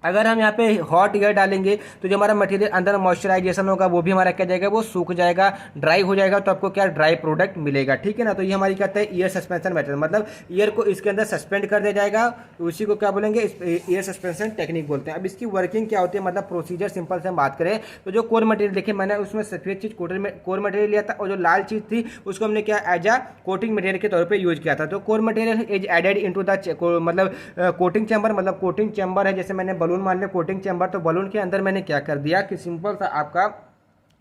अगर हम यहाँ पे हॉट एयर डालेंगे तो जो हमारा मटेरियल अंदर मॉइस्चराइजेशन होगा वो भी हमारा क्या जाएगा, वो सूख जाएगा, ड्राई हो जाएगा, तो आपको क्या ड्राई प्रोडक्ट मिलेगा, ठीक है ना। तो ये हमारी कहते हैं एयर सस्पेंशन मेथड, मतलब एयर को इसके अंदर सस्पेंड कर दिया जाएगा, तो उसी को क्या बोलेंगे, एयर सस्पेंशन टेक्निक बोलते हैं। अब इसकी वर्किंग क्या होती है, मतलब प्रोसीजर सिंपल से हम बात करें तो जो कोर मटेरियल देखिए, मैंने उसमें सफेद चीज कोर मटेरियल लिया था, और जो लाल चीज थी उसको हमने क्या एज अ कोटिंग मटेरियल के तौर पर यूज किया था। तो core material is added into the मतलब कोटिंग चैम्बर, मतलब कोटिंग चैम्बर है, जैसे मैंने बलून मान लिया कोटिंग चैम्बर, तो बलून के अंदर मैंने क्या कर दिया कि सिंपल सा आपका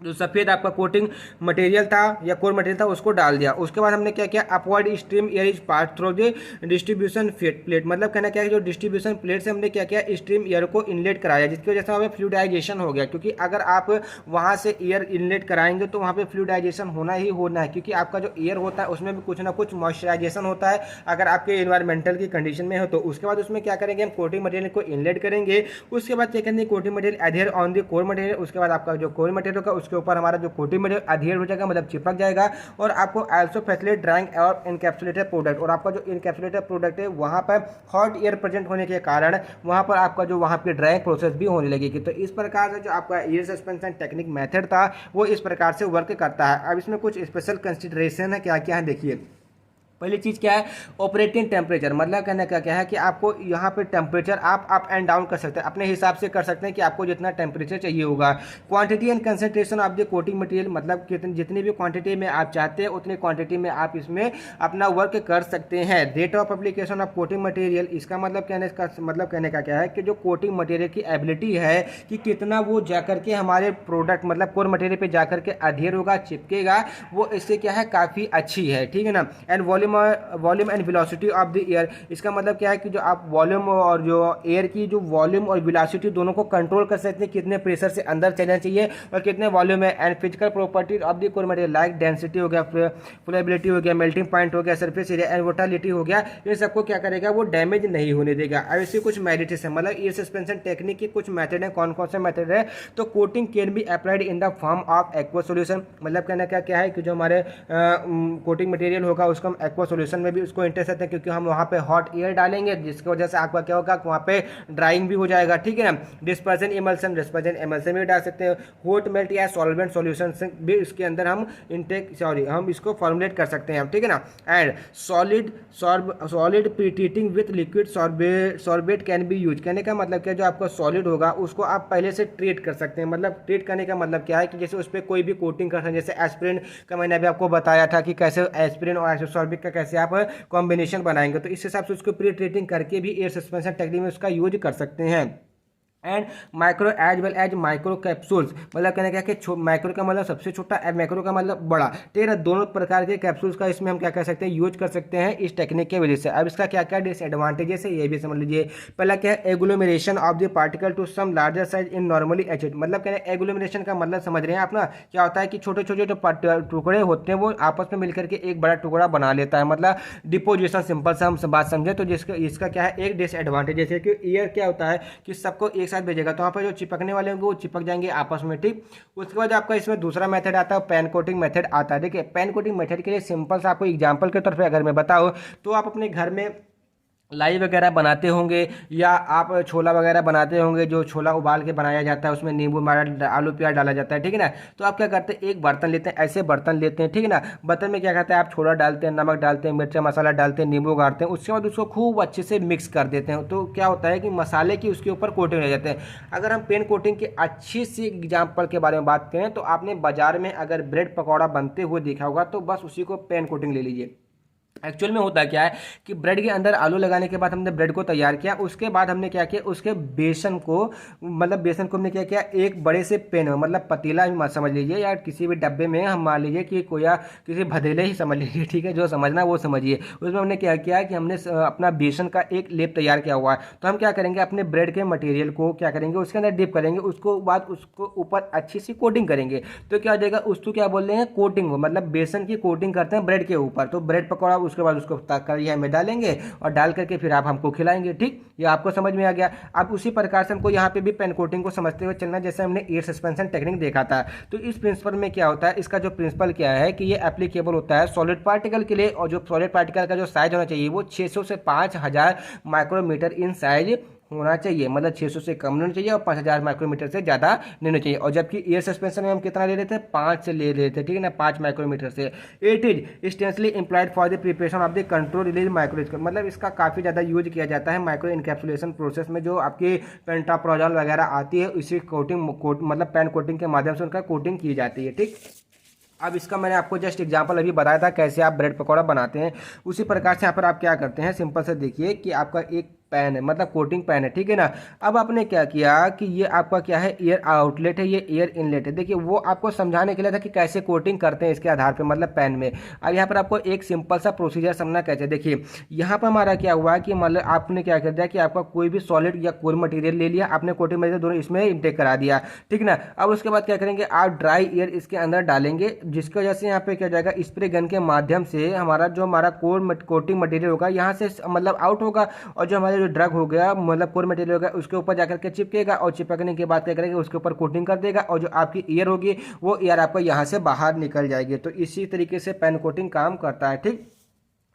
जो सफ़ेद आपका कोटिंग मटेरियल था या कोर मटेरियल था उसको डाल दिया। उसके बाद हमने क्या किया, upward stream air is pass through the distribution plate, मतलब कहना क्या है, जो डिस्ट्रीब्यूशन प्लेट से हमने क्या किया, स्ट्रीम एयर को इनलेट कराया, जिसकी वजह से हमें फ्लूइडाइजेशन हो गया। क्योंकि अगर आप वहाँ से एयर इनलेट कराएंगे तो वहाँ पे फ्लूइडाइजेशन होना ही होना है, क्योंकि आपका जो एयर होता है उसमें भी कुछ ना कुछ मॉइस्चराइजेशन होता है अगर आपके इन्वायरमेंटल की कंडीशन में हो तो। उसके बाद उसमें क्या करेंगे, हम कोटिंग मटेरियल को इनलेट करेंगे। उसके बाद क्या करेंगे, coating material अधेयर on the core material. उसके बाद आपका जो कोर मटेरियल होगा उसके ऊपर हमारा जो कोटिंग मटेरियल अधेयर हो जाएगा, मतलब चिपक जाएगा। और आपको आल्सो फैसिलिटेट ड्राइंग और इनकैप्सुलेटेड प्रोडक्ट, और आपका जो इनकैप्सुलेटेड प्रोडक्ट है वहां पर हॉट एयर प्रेजेंट होने के कारण वहां पर आपका जो वहां की ड्राइंग प्रोसेस भी होने लगेगी। तो इस प्रकार से जो आपका एयर सस्पेंशन टेक्निक मेथड था वो इस प्रकार से वर्क करता है। अब इसमें कुछ स्पेशल कंसिडरेशन है, क्या क्या है देखिए। पहली चीज़ क्या है, ऑपरेटिंग टेम्परेचर, मतलब कहने का क्या है कि आपको यहाँ पे टेम्परेचर आप अप एंड डाउन कर सकते हैं, अपने हिसाब से कर सकते हैं कि आपको जितना टेम्परेचर चाहिए होगा। Quantity and concentration of the coating material, मतलब जितनी भी क्वांटिटी में आप चाहते हैं उतनी क्वांटिटी में आप इसमें अपना वर्क कर सकते हैं। Rate of application of coating material, इसका मतलब कहने का क्या है कि जो कोटिंग मटेरियल की एबिलिटी है कि कितना वो जाकर के हमारे प्रोडक्ट मतलब कोर मटेरियल पे जाकर के अधेयर होगा, चिपकेगा, वो इससे क्या है काफ़ी अच्छी है, ठीक है ना। And volume and velocity of the air, इसका मतलब क्या है कि जो आप वॉल्यूम और जो एयर की जो वॉल्यूम और वेलोसिटी दोनों को कंट्रोल कर सकते हैं, कितने प्रेशर से अंदर चलना चाहिए और कितने वॉल्यूम है। And physical property of the core material like density हो गया, फ्लेबिलिटी हो गया, मेल्टिंग पॉइंट हो गया, सरफेस एरिया एंड वोटालिटी हो गया, ये सबको क्या करेगा, वो डैमेज नहीं होने देगा। अब इसके कुछ मेरिट्स है, मतलब एयर सस्पेंशन टेक्निक के कुछ मेथड है। कौन कौन से मेथड है, तो coating can be applied in the form of aqua solution, मतलब कहना क्या है कि जो हमारे कोटिंग मटेरियल होगा उसको हम एक्वा सोल्यूशन में भी उसको इंटर सकते हैं, क्योंकि हम वहाँ पे हॉट एयर डालेंगे जिसकी वजह से आपका क्या होगा, वहाँ पे ड्राइंग भी हो जाएगा, ठीक है ना। डिस्पर्जन इमल्सन में भी डाल सकते हैं। हॉट मेल्ट या सॉल्वेंट सॉल्यूशन से भी इसके अंदर हम हम इसको फॉर्मुलेट कर सकते हैं, ठीक है ना। And solid pretreating with liquid sorbent can be use, कहने का मतलब क्या, जो आपका सॉलिड होगा उसको आप पहले से ट्रीट कर सकते हैं। मतलब ट्रीट करने का मतलब क्या है कि जैसे उस पर कोई भी कोटिंग कर सकते हैं, जैसे एस्पिरिन का मैंने अभी आपको बताया था कि कैसे एस्पिरिन और आइसोसॉर्बिक का कैसे आप कॉम्बिनेशन बनाएंगे, तो इस हिसाब से उसको प्री ट्रीटिंग करके भी एयर सस्पेंशन टेक्निक में उसका यूज कर सकते हैं। And micro as well as micro capsules, मतलब कहने क्या कि माइक्रो का मतलब सबसे छोटा, मैक्रो का मतलब बड़ा, तेरह दोनों प्रकार के कैप्सूल्स का इसमें हम क्या कर सकते हैं, यूज कर सकते हैं इस टेक्निक के वजह से। अब इसका क्या क्या डिसएडवांटेजेस है ये भी समझ लीजिए। पहला क्या है, agglomeration of the particle to some larger size in normally achieved, मतलब कहने एग्लोमेरेशन का मतलब समझ रहे हैं आप ना, क्या होता है कि छोटे छोटे जो टुकड़े होते हैं वो आपस में मिलकर के एक बड़ा टुकड़ा बना लेता है, मतलब डिपोजिशन। सिंपल से हम बात समझे तो इसका क्या है एक डिसएडवांटेज, जैसे कि एयर क्या होता है कि सबको एक साथ भेजेगा, तो वहाँ पर जो चिपकने वाले होंगे वो चिपक जाएंगे आपस में, ठीक। उसके बाद आपका इसमें दूसरा मेथड आता है, पेन कोटिंग मेथड आता है। देखिए पेन कोटिंग मेथड के लिए सिंपल सा आपको एग्जांपल के तौर पे अगर मैं बताऊँ तो आप अपने घर में लाई वगैरह बनाते होंगे या आप छोला वगैरह बनाते होंगे, जो छोला उबाल के बनाया जाता है उसमें नींबू मारा आलू प्याज डाला जाता है, ठीक है ना। तो आप क्या करते हैं, एक बर्तन लेते हैं, ऐसे बर्तन लेते हैं, ठीक है ना। बर्तन में क्या करते हैं, आप छोला डालते हैं, नमक डालते हैं, मिर्चा मसाला डालते हैं, नींबू गाड़ते हैं, उसके बाद उसको खूब अच्छे से मिक्स कर देते हैं। तो क्या होता है कि मसाले की उसके ऊपर कोटिंग हो जाते हैं। अगर हम पेन कोटिंग के अच्छी सी एग्जाम्पल के बारे में बात करें तो आपने बाजार में अगर ब्रेड पकौड़ा बनते हुए देखा होगा तो बस उसी को पेन कोटिंग ले लीजिए। एक्चुअल में होता क्या है कि ब्रेड के अंदर आलू लगाने के बाद हमने ब्रेड को तैयार किया, उसके बाद हमने क्या किया, उसके बेसन को मतलब बेसन को हमने क्या किया, एक बड़े से पेन में मतलब पतीला भी मत समझ लीजिए या किसी भी डब्बे में हम मान लीजिए कि कोई या किसी भदेले ही समझ लीजिए, ठीक है, जो समझना वो समझिए। उसमें हमने क्या किया कि हमने अपना बेसन का एक लेप तैयार किया हुआ है। तो हम क्या करेंगे, अपने ब्रेड के मटेरियल को क्या करेंगे, उसके अंदर डिप करेंगे, उसको बाद उसको ऊपर अच्छी सी कोटिंग करेंगे। तो क्या हो जाएगा, उसको क्या बोल रहे हैं, कोटिंग, मतलब बेसन की कोटिंग करते हैं ब्रेड के ऊपर। तो ब्रेड पकौड़ा उसके बाद उसको कढ़ाई में डालेंगे और डाल करके फिर आप हमको खिलाएंगे। ठीक, ये आपको समझ में आ गया। अब उसी प्रकार से हमको यहाँ पे भी पेन कोटिंग को समझते हुए चलना, जैसे हमने एयर सस्पेंशन टेक्निक देखा था। तो इस प्रिंसिपल में क्या होता है, इसका जो प्रिंसिपल क्या है कि ये एप्लीकेबल होता है सॉलिड पार्टिकल के लिए, और जो सॉलिड पार्टिकल का जो साइज होना चाहिए वो 600 से 5000 माइक्रोमीटर इन साइज होना चाहिए, मतलब 600 से कम नहीं होना चाहिए और 5000 माइक्रोमीटर से ज़्यादा नहीं होना चाहिए। और जबकि एयर सस्पेंशन में हम कितना ले लेते हैं, 5 से ले लेते हैं, ठीक है ना, 5 माइक्रोमीटर से। It is extensively employed for the preparation of the control release micro, मतलब इसका काफ़ी ज़्यादा यूज किया जाता है माइक्रो इनकैप्सुलेशन प्रोसेस में। जो आपकी पेंटाप्रोजॉल वगैरह आती है, इसी कोटिंग मतलब पेन कोटिंग के माध्यम से उनका कोटिंग की जाती है। ठीक, अब इसका मैंने आपको जस्ट एग्जांपल अभी बताया था कैसे आप ब्रेड पकौड़ा बनाते हैं। उसी प्रकार से यहाँ पर आप क्या करते हैं, सिंपल से देखिए कि आपका एक पैन है, मतलब कोटिंग पैन है, ठीक है ना। अब आपने क्या किया कि ये आपका क्या है, एयर आउटलेट है, ये एयर इनलेट है। देखिए वो आपको समझाने के लिए था कि कैसे कोटिंग करते हैं इसके आधार पे, मतलब पैन में। अब यहाँ पर आपको एक सिंपल सा प्रोसीजर समझना कैसे। देखिए यहाँ पर हमारा क्या हुआ कि मतलब आपने क्या कर दिया कि आपका कोई भी सॉलिड या कोर मटेरियल ले लिया, आपने कोटिंग मटेरियल दोनों इसमें इंटेक करा दिया, ठीक ना। अब उसके बाद क्या करेंगे, आप ड्राई एयर इसके अंदर डालेंगे, जिसकी वजह से यहाँ पे क्या जाएगा, स्प्रे गन के माध्यम से हमारा जो हमारा कोटिंग मटेरियल होगा यहाँ से मतलब आउट होगा, और जो हमारे जो ड्रग हो गया मतलब कोर मटेरियल होगा उसके ऊपर जाकर के चिपकेगा, और चिपकने के बाद क्या करेंगे, उसके ऊपर कोटिंग कर देगा, और जो आपकी ईयर होगी वो ईयर आपको यहाँ से बाहर निकल जाएगी। तो इसी तरीके से पेन कोटिंग काम करता है। ठीक,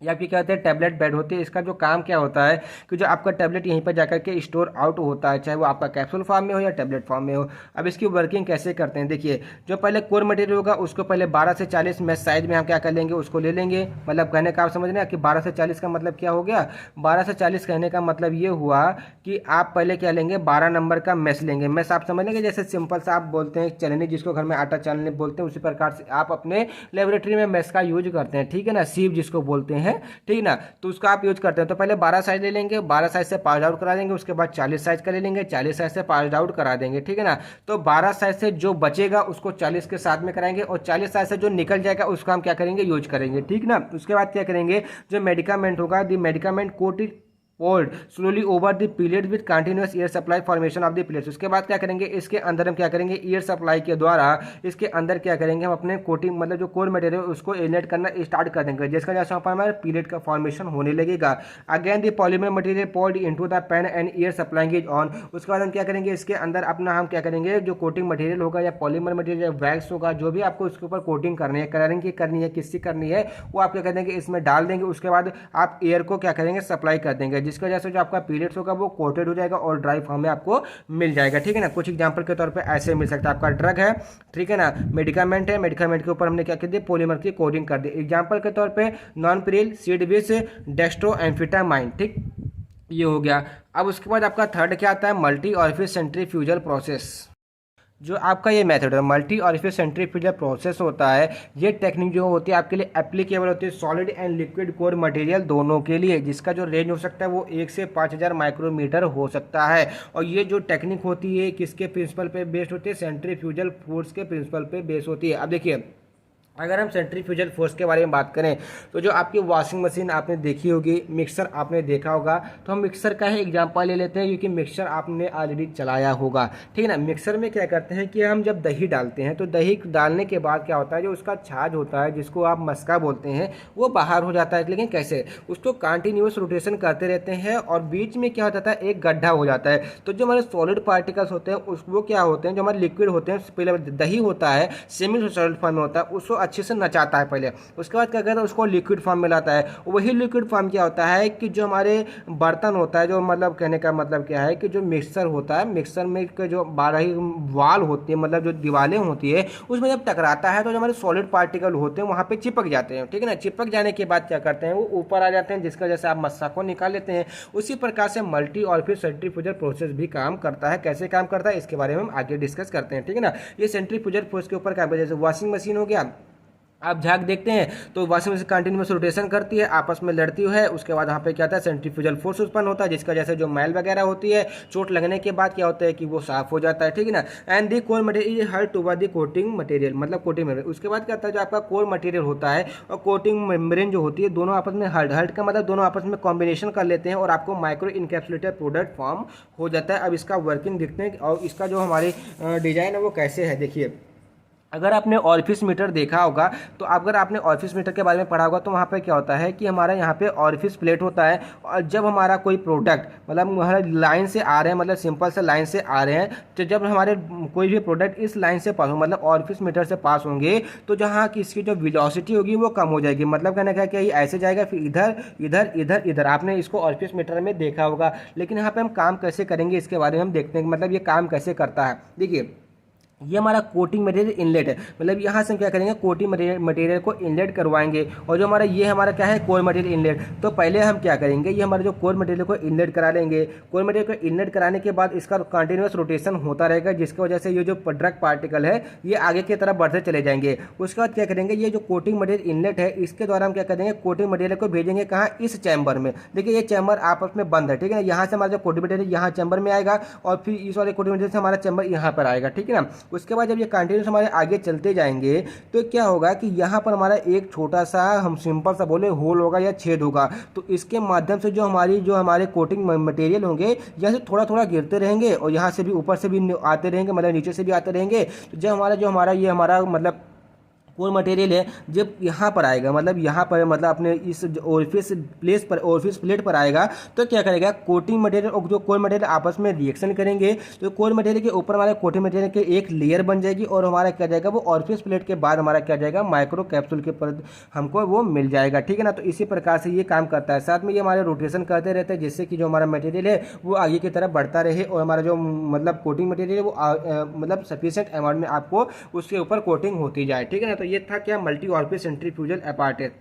या फिर क्या होते हैं, टैबलेट बेड होती है। इसका जो काम क्या होता है कि जो आपका टैबलेट यहीं पर जाकर के स्टोर आउट होता है, चाहे वो आपका कैप्सूल फॉर्म में हो या टैबलेट फॉर्म में हो। अब इसकी वर्किंग कैसे करते हैं, देखिए जो पहले कोर मटेरियल होगा उसको पहले 12 से 40 मैच साइज में हम क्या कर लेंगे, उसको ले लेंगे। मतलब कहने का आप समझ रहे हैं कि 12 से 40 का मतलब क्या हो गया, 12 से 40 कहने का मतलब ये हुआ कि आप पहले क्या लेंगे, 12 नंबर का मैश लेंगे। मैश आप समझ लेंगे जैसे सिंपल सा आप बोलते हैं चलनी, जिसको घर में आटा चालनी बोलते हैं, उसी प्रकार से आप अपने लेबोरेटरी में मैश का यूज करते हैं, ठीक है ना, सीव जिसको बोलते हैं, ठीक ना। तो उसका आप यूज करते हैं। तो पहले 12 साइज ले लेंगे, 12 साइज से पास आउट करा देंगे, उसके बाद 40 साइज का ले लेंगे, 40 साइज से पास आउट करा देंगे, ठीक है ना। तो 12 साइज से जो बचेगा उसको 40 के साथ में कराएंगे, और 40 साइज से जो निकल जाएगा उसका हम क्या करेंगे, यूज करेंगे, ठीक ना। उसके बाद क्या करेंगे, जो मेडिकामेंट होगा, the medicament coated poured slowly over the plate with continuous air supply formation of the plates. उसके बाद क्या करेंगे, इसके अंदर हम क्या करेंगे, एयर सप्लाई के द्वारा इसके अंदर क्या करेंगे, हम अपने कोटिंग मतलब जो कोर मटेरियल उसको इनलेट करना स्टार्ट कर देंगे, जिसका जैसे हमारा प्लेट का फॉर्मेशन होने लगेगा। Again the polymer material poured into the pan and air supplying is on. उसके बाद हम क्या करेंगे, इसके अंदर अपना हम क्या करेंगे, जो कोटिंग मटेरियल होगा या पॉलीमर मटेरियल या वैक्स होगा, जो भी आपको उसके ऊपर कोटिंग करनी है, कलरिंग की करनी है, किसकी करनी है, वो आप क्या कर देंगे, इसमें डाल देंगे। उसके बाद आप एयर को क्या करेंगे, सप्लाई कर देंगे, जिसकी वजह से जो आपका पीरियड्स होगा वो कोटेड हो जाएगा और ड्राई फॉर्म में आपको मिल जाएगा, ठीक है ना। कुछ एग्जांपल के तौर पे ऐसे मिल सकता है, आपका ड्रग है, ठीक है ना, मेडिकामेंट है, मेडिकामेंट के ऊपर हमने क्या कर दिया, पॉलीमर की कोडिंग कर दी। एग्जांपल के तौर पे नॉनप्रिल, सिडविस, डेस्ट्रो एम्फेटामाइन, ठीक, ये हो गया। अब उसके बाद आपका थर्ड क्या आता है, मल्टी ऑरिफिस सेंट्रीफ्यूजल प्रोसेस। जो आपका ये मेथड है मल्टी ऑरिफिस सेंट्रीफ्यूजल प्रोसेस होता है, ये टेक्निक जो होती है आपके लिए एप्लीकेबल होती है solid and liquid core material दोनों के लिए, जिसका जो रेंज हो सकता है वो 1 से 5000 माइक्रोमीटर हो सकता है। और ये जो टेक्निक होती है किसके प्रिंसिपल पे बेस्ड होती है, सेंट्रीफ्यूजल फोर्स के प्रिंसिपल पे बेस्ड होती है। अब देखिए अगर हम सेंट्रीफ्यूजल फोर्स के बारे में बात करें तो जो आपकी वॉशिंग मशीन आपने देखी होगी, मिक्सर आपने देखा होगा, तो हम मिक्सर का ही एग्जांपल ले लेते हैं क्योंकि मिक्सर आपने ऑलरेडी चलाया होगा, ठीक है ना। मिक्सर में क्या करते हैं कि हम जब दही डालते हैं तो दही डालने के बाद क्या होता है, जो उसका छाछ होता है जिसको आप मस्का बोलते हैं वो बाहर हो जाता है। लेकिन कैसे, उसको कंटिन्यूस रोटेशन करते रहते हैं और बीच में क्या होता है, एक गड्ढा हो जाता है। तो जो हमारे सॉलिड पार्टिकल्स होते हैं वो क्या होते हैं, जो हमारे लिक्विड होते हैं, पहले दही होता है सेमी सॉलिड फॉर्म में होता है, उसको अच्छे से नचाता है पहले, उसके बाद क्या करता है उसको लिक्विड फॉर्म में लाता है। वही लिक्विड फॉर्म क्या होता है कि जो हमारे बर्तन होता है, जो मतलब कहने का मतलब क्या है कि जो मिक्सर होता है, मिक्सर में जो 12 वाल होती है मतलब जो दीवारें होती है, उसमें जब टकराता है तो जो हमारे सॉलिड पार्टिकल होते हैं वहाँ पे चिपक जाते हैं, ठीक है ना। चिपक जाने के बाद क्या करते हैं, वो ऊपर आ जाते हैं, जिसका जैसे आप मस्सा को निकाल लेते हैं। उसी प्रकार से मल्टी ऑरिफिस सेंट्रीफ्यूजल प्रोसेस भी काम करता है। कैसे काम करता है इसके बारे में हम आगे डिस्कस करते हैं, ठीक है ना। ये सेंट्रीफ्यूजल फोर्स के ऊपर काम करता है। जैसे वॉशिंग मशीन हो गया, आप झाग देखते हैं तो वॉशिंग मशीन कंटिन्यूस रोटेशन करती है, आपस में लड़ती है, उसके बाद वहाँ पे क्या होता है सेंट्रीफ्यूगल फोर्स उत्पन्न होता है, जिसका जैसे जो मैल वगैरह होती है चोट लगने के बाद क्या होता है कि वो साफ हो जाता है, ठीक है ना। And the core material is heard toward the coating material, मतलब कोटिंग मेम्ब्रेन। उसके बाद क्या होता है जो आपका कोर मटेरियल होता है और कोटिंग मेम्ब्रेन जो होती है दोनों आपस में हर्ड हर्ड का मतलब दोनों आपस में कॉम्बिनेशन कर लेते हैं और आपको माइक्रो इनकैप्सुलेटेड प्रोडक्ट फॉर्म हो जाता है। अब इसका वर्किंग देखते हैं और इसका जो हमारी डिजाइन है वो कैसे है। देखिए, अगर आपने ऑरिफिस मीटर देखा होगा तो अगर आपने ऑरिफिस मीटर के बारे में पढ़ा होगा तो वहाँ पे क्या होता है कि हमारा यहाँ पे ऑरिफिस प्लेट होता है और जब हमारा कोई प्रोडक्ट मतलब हमारे लाइन से आ रहे हैं, मतलब सिंपल से लाइन से आ रहे हैं, तो जब हमारे कोई भी प्रोडक्ट इस लाइन से पास हो मतलब ऑरिफिस मीटर से पास होंगे तो जहाँ की इसकी जो वेलोसिटी होगी वो कम हो जाएगी। मतलब कहने का क्या, ये ऐसे जाएगा फिर इधर इधर इधर इधर। आपने इसको ऑरिफिस मीटर में देखा होगा, लेकिन यहाँ पे हम काम कैसे करेंगे इसके बारे में हम देखते हैं, मतलब ये काम कैसे करता है। देखिए, ये हमारा कोटिंग मटेरियल इनलेट है, मतलब यहाँ से हम क्या करेंगे कोटिंग मटेरियल को इनलेट करवाएंगे और जो हमारा ये हमारा क्या है कोर मटेरियल इनलेट। तो पहले हम क्या करेंगे, ये हमारे जो कोर मटेरियल को इनलेट करा लेंगे। कोर मटेरियल को इनलेट कराने के बाद इसका कंटिन्यूस रोटेशन होता रहेगा, जिसकी वजह से ये जो ड्रग पार्टिकल है ये आगे की तरफ बढ़ते चले जाएंगे। उसके बाद क्या करेंगे, ये जो कोटिंग मटेरियल इनलेट है इसके द्वारा हम क्या करेंगे कोटिंग मटेरियल को भेजेंगे कहाँ, इस चैम्बर में। देखिए ये चैम्बर आपस में बंद है, ठीक है ना। यहाँ से हमारा जो कोटिंग मटेरियल यहाँ चैम्बर में आएगा और फिर इस वाले कोटिंग मटेरियल से हमारा चैम्बर यहाँ पर आएगा, ठीक है ना। उसके बाद जब ये कंटिन्यूस हमारे आगे चलते जाएंगे तो क्या होगा कि यहाँ पर हमारा एक छोटा सा हम सिंपल सा बोले होल होगा या छेद होगा, तो इसके माध्यम से जो हमारे कोटिंग मटेरियल होंगे यहाँ से थोड़ा थोड़ा गिरते रहेंगे और यहाँ से भी ऊपर से भी आते रहेंगे, मतलब नीचे से भी आते रहेंगे। तो जब हमारा ये हमारा मतलब कोर मटेरियल है जब यहाँ पर आएगा, मतलब यहाँ पर मतलब अपने इस ऑरिफिस प्लेट पर आएगा तो क्या करेगा कोटिंग मटेरियल और जो कोर मटेरियल आपस में रिएक्शन करेंगे तो कोर मटेरियल के ऊपर हमारे कोटिंग मटेरियल के एक लेयर बन जाएगी और हमारा क्या जाएगा वो ऑरिफिस प्लेट के बाद हमारा क्या जाएगा माइक्रो कैप्सूल के पर हमको वो मिल जाएगा, ठीक है ना। तो इसी प्रकार से ये काम करता है। साथ में ये हमारे रोटेशन करते रहते हैं जिससे कि जो हमारा मटेरियल है वो आगे की तरफ बढ़ता रहे और हमारा जो मतलब कोटिंग मटेरियल है वो मतलब सफिशिएंट अमाउंट में आपको उसके ऊपर कोटिंग होती जाए, ठीक है ना। तो ये था क्या मल्टी ऑरिफिस सेंट्रीफ्यूगल apparatus।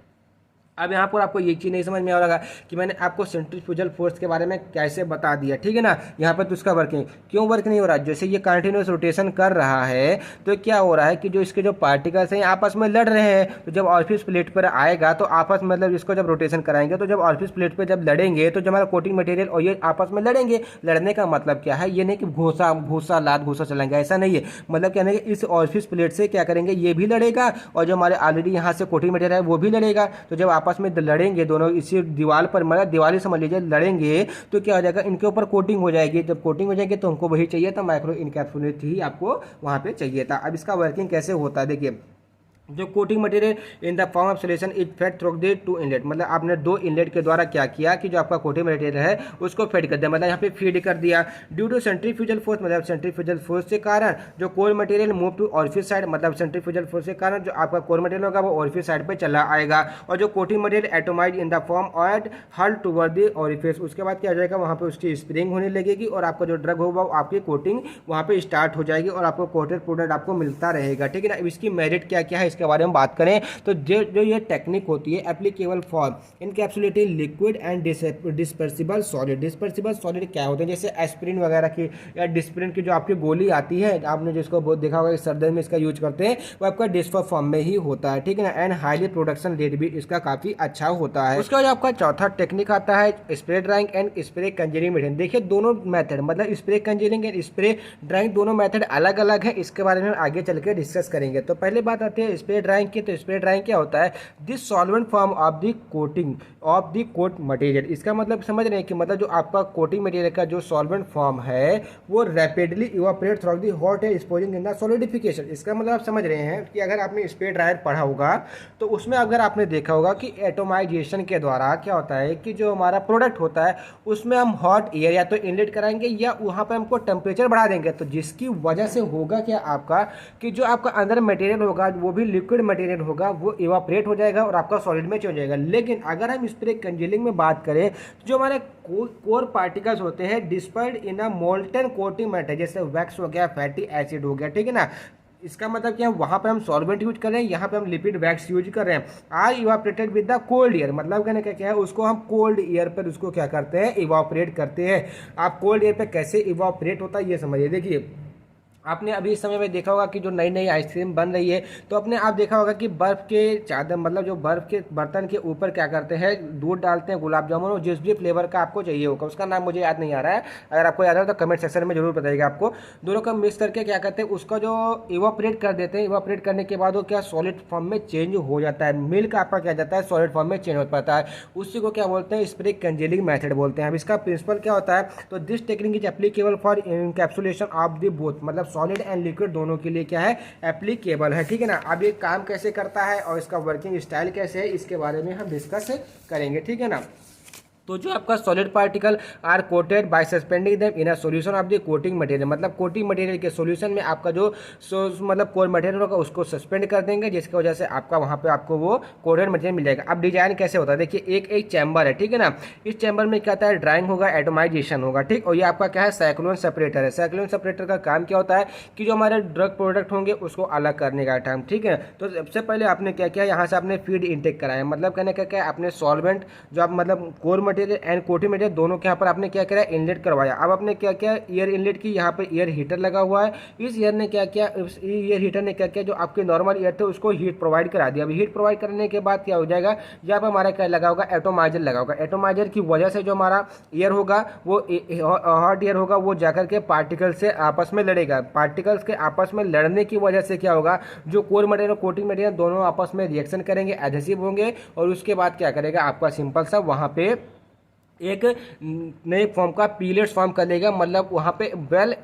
अब यहाँ पर आपको ये चीज़ नहीं समझ में आ रहा कि मैंने आपको सेंट्रीफ्यूगल फोर्स के बारे में कैसे बता दिया, ठीक है ना। यहाँ पर तो उसका वर्किंग क्यों वर्क नहीं हो रहा, जैसे ये कंटिन्यूस रोटेशन कर रहा है तो क्या हो रहा है कि जो इसके जो पार्टिकल्स हैं आपस में लड़ रहे हैं, तो जब ऑरिफिस प्लेट पर आएगा तो आपस में मतलब इसको जब रोटेशन कराएंगे तो जब ऑरिफिस प्लेट पर जब लड़ेंगे तो जब हमारा कोटिंग मटेरियल और ये आपस में लड़ेंगे। लड़ने का मतलब क्या है, ये नहीं कि घूसा चलाएंगे, ऐसा नहीं है। मतलब क्या है कि इस ऑरिफिस प्लेट से क्या करेंगे ये भी लड़ेगा और जो हमारे ऑलरेडी यहाँ से कोटिंग मटेरियल है वो भी लड़ेगा। तो जब आपस में लड़ेंगे दोनों इसी दीवार पर, मतलब दीवार ही समझ लीजिए, लड़ेंगे तो क्या हो जाएगा इनके ऊपर कोटिंग हो जाएगी। जब कोटिंग हो जाएगी तो हमको वही चाहिए था, माइक्रो इनकैप्सुलेट ही आपको वहां पे चाहिए था। अब इसका वर्किंग कैसे होता है, देखिए जो coating material in the form of solution is fed through the two inlet, मतलब आपने दो इनलेट के द्वारा क्या किया कि जो आपका कोटिंग मटेरियल है उसको फेड कर दिया, मतलब यहाँ पे फीड कर दिया। ड्यू टू सेंट्रीफ्यूगल फोर्स, मतलब सेंट्रीफ्यूगल फोर्स के कारण जो core material move to orifice side, मतलब सेंट्रीफ्यूगल फोर्स के कारण जो आपका कोर मटेरियल होगा वो ऑरिफिस साइड पे चला आएगा और जो coating material atomise in the form और हल टुवर्ड द ऑरिफिस। उसके बाद क्या हो जाएगा वहाँ पे उसकी स्प्रिंग होने लगेगी और आपका जो ड्रग होगा वो आपकी कोटिंग वहाँ पे स्टार्ट हो जाएगी और आपको कोटेड प्रोडक्ट आपको मिलता रहेगा, ठीक है ना। इसकी मेरिट क्या क्या है इसके बारे में बात करें तो जो ये टेक्निक होती है applicable for encapsulated liquid and dispersible solid. Dispersible solid क्या होते हैं, जैसे एस्पिरिन वगैरह की या डिस्पिरिन की जो आपकी गोली आती है, आपने जिसको बहुत देखा होगा सर्दी में इसका यूज करते हैं, वो आपका डिस्पर फॉर्म में ही होता है, ठीक है ना। एंड हाईली प्रोडक्शन रेट भी इसका काफी अच्छा होता है। उसके बाद आपका चौथा टेक्निक आता है spray drying and spray congealing method. देखिए दोनों मेथड मतलब spray congealing and spray drying दोनों मेथड अलग अलग है, इसके बारे में आगे चल के डिस्कस करेंगे। तो पहले बात आती है स्प्रे ड्राइंग की। तो स्प्रे ड्राइंग क्या होता है, this solvent form of the coating of the coat material. इसका मतलब समझ रहे हैं कि मतलब जो आपका कोटिंग मटेरियल का जो सॉल्वेंट फॉर्म है वो rapidly evaporate through the hot air exposing in the solidification. इसका मतलब आप समझ रहे हैं कि अगर आपने स्प्रे ड्रायर पढ़ा होगा तो उसमें अगर आपने देखा होगा कि एटोमाइजेशन के द्वारा क्या होता है कि जो हमारा प्रोडक्ट होता है उसमें हम हॉट एयर या तो इनलेट कराएंगे या वहाँ पर हमको टेम्परेचर बढ़ा देंगे, तो जिसकी वजह से होगा क्या आपका कि जो आपका अंदर मटेरियल होगा वो भी लिक्विड मटेरियल होगा वो इवापोरेट हो जाएगा और आपका सॉलिड में चेंज हो जाएगा। लेकिन अगर हम स्प्रे कंजीलिंग में बात करें जो हमारे कोर पार्टिकल्स होते हैं डिस्पर्ड इन अ मोल्टन कोटिंग मटेरियल, जैसे वैक्स हो गया, फैटी एसिड हो गया, ठीक है ना। इसका मतलब क्या है, वहाँ पर हम सॉल्वेंट यूज कर रहे हैं, यहाँ पे हम लिपिड वैक्स यूज कर रहे हैं। Are evaporated with the cold air, मतलब कहने का क्या है उसको हम कोल्ड एयर पर उसको क्या करते हैं इवापोरेट करते हैं। आप कोल्ड एयर पे कैसे इवापोरेट होता है ये समझिए। देखिए आपने अभी इस समय में देखा होगा कि जो नई नई आइसक्रीम बन रही है, तो अपने आप देखा होगा कि बर्फ़ के चादर मतलब जो बर्फ़ के बर्तन के ऊपर क्या करते हैं, दूध डालते हैं, गुलाब जामुन और जिस भी फ्लेवर का आपको चाहिए होगा, उसका नाम मुझे याद नहीं आ रहा है, अगर आपको याद है तो कमेंट सेक्शन में जरूर बताइएगा आपको। दोनों का मिक्स करके क्या करते हैं, उसका जो इवापोरेट कर देते हैं, इवापोरेट करने के बाद वो क्या सॉलिड फॉर्म में चेंज हो जाता है, मिल्क आपका क्या जाता है सॉलिड फॉर्म में चेंज हो पाता है, उसी को क्या बोलते हैं, स्प्रे कंजेलिंग मेथड बोलते हैं। अब इसका प्रिंसिपल क्या होता है, तो this technique is applicable for encapsulation of the both, मतलब सॉलिड एंड लिक्विड दोनों के लिए क्या है, एप्लीकेबल है, ठीक है ना। अब ये काम कैसे करता है और इसका वर्किंग स्टाइल कैसे है, इसके बारे में हम डिस्कस करेंगे, ठीक है ना। तो जो आपका solid particle are coated by suspending them in a solution of the coating material, मतलब कोटिंग मटेरियल के सॉल्यूशन में आपका जो मतलब कोर मटेरियल होगा उसको सस्पेंड कर देंगे, जिसकी वजह से आपका वहाँ पे आपको वो कोटेड मटेरियल मिल जाएगा। अब डिजाइन कैसे होता है, देखिए एक चैम्बर है, ठीक है ना। इस चैम्बर में क्या होता है, ड्राइंग होगा, एटोमाइजेशन होगा, ठीक। और ये आपका क्या है, साइक्लोन सेपरेटर है। साइक्लोन सेपरेटर का काम क्या होता है कि जो हमारे ड्रग प्रोडक्ट होंगे उसको अलग करने का टाइम, ठीक है। तो सबसे पहले आपने क्या किया, यहाँ से आपने फीड इनटेक कराया, मतलब कहने का क्या है, आपने सॉल्वेंट जो आप मतलब core material and coating material दोनों के यहाँ पर आपने क्या करा, इनलेट करवाया। अब आपने क्या किया, एयर इनलेट की, यहाँ पर एयर हीटर लगा हुआ है। इस एयर ने क्या किया, इस एयर हीटर ने क्या किया, जो आपके नॉर्मल एयर थे उसको हीट प्रोवाइड करा दिया। अब हीट प्रोवाइड करने के बाद क्या हो जाएगा, यहाँ पर हमारा क्या लगा होगा, एटोमाइजर लगा होगा। एटोमाइजर की वजह से जो हमारा एयर होगा वो हॉट एयर होगा, वो जाकर के पार्टिकल से आपस में लड़ेगा। पार्टिकल्स के आपस में लड़ने की वजह से क्या होगा, जो कोर मटेरियल और कोटिंग मटेरियल दोनों आपस में रिएक्शन करेंगे, एडहेसिव होंगे, और उसके बाद क्या करेगा, आपका सिंपल सा वहाँ पे एक नए फॉर्म का पीलेट्स फॉर्म कर लेगा, मतलब वहाँ पे वेल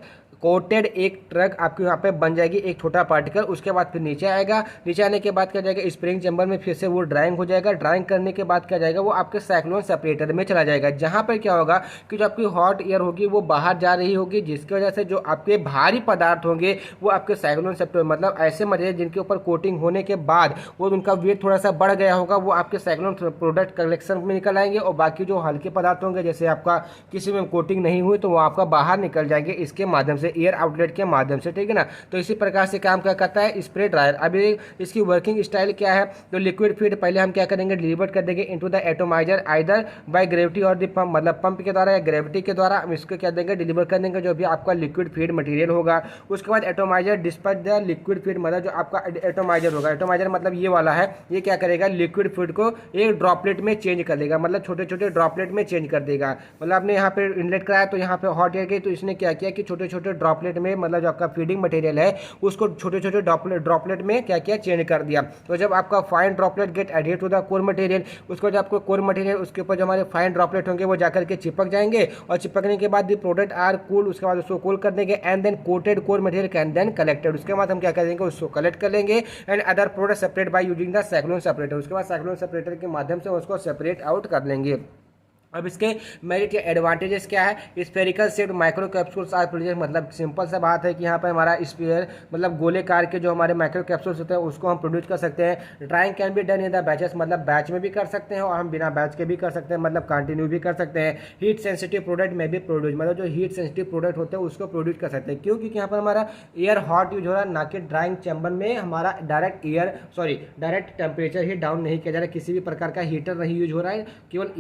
कोटेड एक ट्रक आपके यहाँ पे बन जाएगी, एक छोटा पार्टिकल। उसके बाद फिर नीचे आएगा, नीचे आने के बाद क्या जाएगा, स्प्रिंग चैम्बर में फिर से वो ड्राइंग हो जाएगा। ड्राइंग करने के बाद क्या जाएगा, वो आपके साइक्लोन सेपरेटर में चला जाएगा, जहाँ पर क्या होगा कि जो आपकी हॉट एयर होगी वो बाहर जा रही होगी, जिसकी वजह से जो आपके भारी पदार्थ होंगे वो आपके साइक्लोन सेपरेटर, मतलब ऐसे मटेरियल जिनके ऊपर कोटिंग होने के बाद वो उनका वेट थोड़ा सा बढ़ गया होगा, वो आपके साइक्लोन प्रोडक्ट कलेक्शन में निकल आएंगे, और बाकी जो हल्के पदार्थ होंगे जैसे आपका किसी में कोटिंग नहीं हुई तो वो आपका बाहर निकल जाएंगे इसके माध्यम से, एयर आउटलेट के माध्यम से, ठीक है ना। तो इसी प्रकार से काम क्या करता है स्प्रे ड्रायर। अभी इसकी वर्किंग स्टाइल क्या है, तो लिक्विड फीड पहले हम क्या करेंगे, डिलीवर कर देंगे into the atomiser either by gravity और द पंप, मतलब पंप के द्वारा या ग्रेविटी के द्वारा हम इसको क्या देंगे, डिलीवर कर देंगे जो भी आपका लिक्विड फीड मटेरियल होगा। उसके बाद atomiser dispatch the liquid feed, मतलब जो आपका एटोमाइजर होगा, एटोमाइजर मतलब ये वाला है, ये क्या करेगा, लिक्विड फीड को एक ड्रॉपलेट में चेंज कर देगा, मतलब छोटे छोटे ड्रॉपलेट में चेंज कर देगा। मतलब आपने यहाँ पे इनलेट कराया तो यहाँ पे हॉट एयर गई, तो इसने क्या किया कि छोटे छोटे ड्रॉपलेट में, मतलब जो आपका फीडिंग मटेरियल है उसको छोटे छोटे ड्रॉपलेट में क्या किया, चेंज कर दिया। तो जब आपका fine droplet get added to the core material, उसको जब आपको कोर मटेरियल उसके ऊपर जो हमारे फाइन ड्रॉपलेट होंगे वो जाकर के चिपक जाएंगे, और चिपकने के बाद द प्रोडक्ट आर कूल, उसके बाद उसको कूल कर देंगे, and then coated core material can then collected. उसके बाद हम क्या करेंगे, उसको कलेक्ट कर लेंगे, and other product separate by using the cyclone separator. उसके बाद साइक्लोन सेपरेटर के माध्यम से उसको सेपरेट आउट कर लेंगे। अब इसके मेरिट या एडवांटेजेस क्या है, spherical shaped micro capsules are produce, मतलब सिंपल सा बात है कि यहाँ पर हमारा स्फीयर मतलब गोलेकार के जो हमारे माइक्रो कैप्सूल्स होते हैं उसको हम प्रोड्यूस कर सकते हैं। Drawing can be done in the batches, मतलब बैच में भी कर सकते हैं और हम बिना बैच के भी कर सकते हैं, मतलब कंटिन्यू भी कर सकते हैं। हीट सेंसिटिव प्रोडक्ट में भी प्रोड्यूस, मतलब जो हीट सेंसिटिव प्रोडक्ट होते हैं उसको प्रोड्यूस कर सकते हैं। क्यों, क्योंकि यहाँ पर हमारा एयर हॉट यूज हो रहा है, ना कि ड्राइंग चैम्बर में हमारा डायरेक्ट टेम्परेचर ही डाउन नहीं किया जा रहा है, किसी भी प्रकार का हीटर नहीं यूज हो रहा है, केवल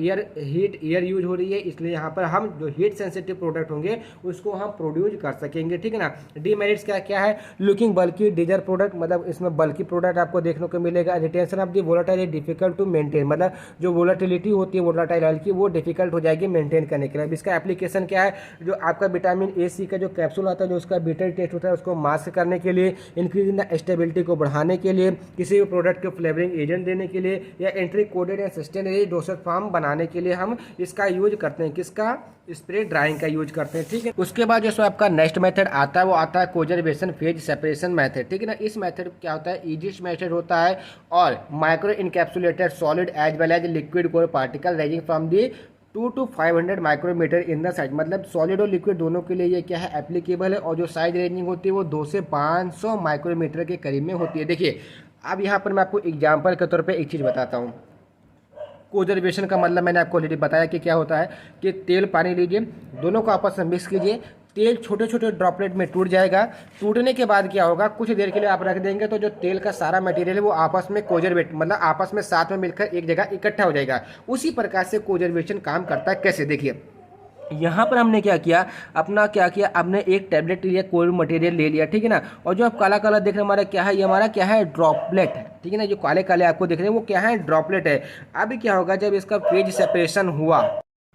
एयर यूज हो रही है, इसलिए यहाँ पर हम जो हीट सेंसिटिव प्रोडक्ट होंगे उसको हम प्रोड्यूस कर सकेंगे, ठीक है ना। डीमेरिट्स क्या क्या है, लुकिंग बल्कि डिजर प्रोडक्ट, मतलब इसमें बल्कि प्रोडक्ट आपको देखने को मिलेगा। Retention of the volatile is difficult to maintain, मतलब जो वोलेटिलिटी होती है वोलेटाइल ऑयल की वो डिफिकल्ट हो जाएगी मेंटेन करने के लिए। इसका एप्लीकेशन क्या है, जो आपका विटामिन ए सी का जो कैप्सूल आता है, जो उसका बीटा टेस्ट होता है उसको मास्क करने के लिए, इंक्रीज इन द स्टेबिलिटी को बढ़ाने के लिए, किसी भी प्रोडक्ट को फ्लेवरिंग एजेंट देने के लिए, या एंट्री कोडेड या सस्टेनेबल डोसेज फॉर्म बनाने के लिए हम इसका यूज करते हैं, किसका, स्प्रे ड्राइंग का यूज करते हैं, ठीक है। उसके बाद जो आपका नेक्स्ट मेथड आता है वो आता है कोजर्वेशन फेज सेपरेशन मेथड, ठीक है ना। इस मेथड क्या होता है, इजीएस्ट मेथड होता है और micro encapsulated solid as well as liquid core particle ranging from the 2 to 500 micrometre in the size, मतलब सॉलिड और लिक्विड दोनों के लिए ये क्या है, एप्लीकेबल है। और जो साइज रेंजिंग होती है वो 2 से 500 माइक्रोमीटर के करीब में होती है। देखिए अब यहाँ पर मैं आपको एग्जाम्पल के तौर पर एक चीज़ बताता हूँ। कोजर्वेशन का मतलब मैंने आपको ऑलरेडी बताया कि क्या होता है कि तेल पानी लीजिए, दोनों को आपस में मिक्स कीजिए, तेल छोटे छोटे ड्रॉपलेट में टूट जाएगा। टूटने के बाद क्या होगा, कुछ देर के लिए आप रख देंगे तो जो तेल का सारा मटेरियल है वो आपस में कोजर्वेट, मतलब आपस में साथ में मिलकर एक जगह इकट्ठा हो जाएगा। उसी प्रकार से कोजर्वेशन काम करता है। कैसे, देखिए यहाँ पर हमने क्या किया, अपना क्या किया, आपने एक टैबलेट लिया, कोई मटेरियल ले लिया, ठीक है ना। और जो आप काला काला देख रहे हैं हमारा क्या है, ये हमारा क्या है, ड्रॉपलेट है, ठीक है ना। जो काले काले आपको दिख रहे हैं वो क्या है, ड्रॉपलेट है। अभी क्या होगा, जब इसका फेज सेपरेशन हुआ,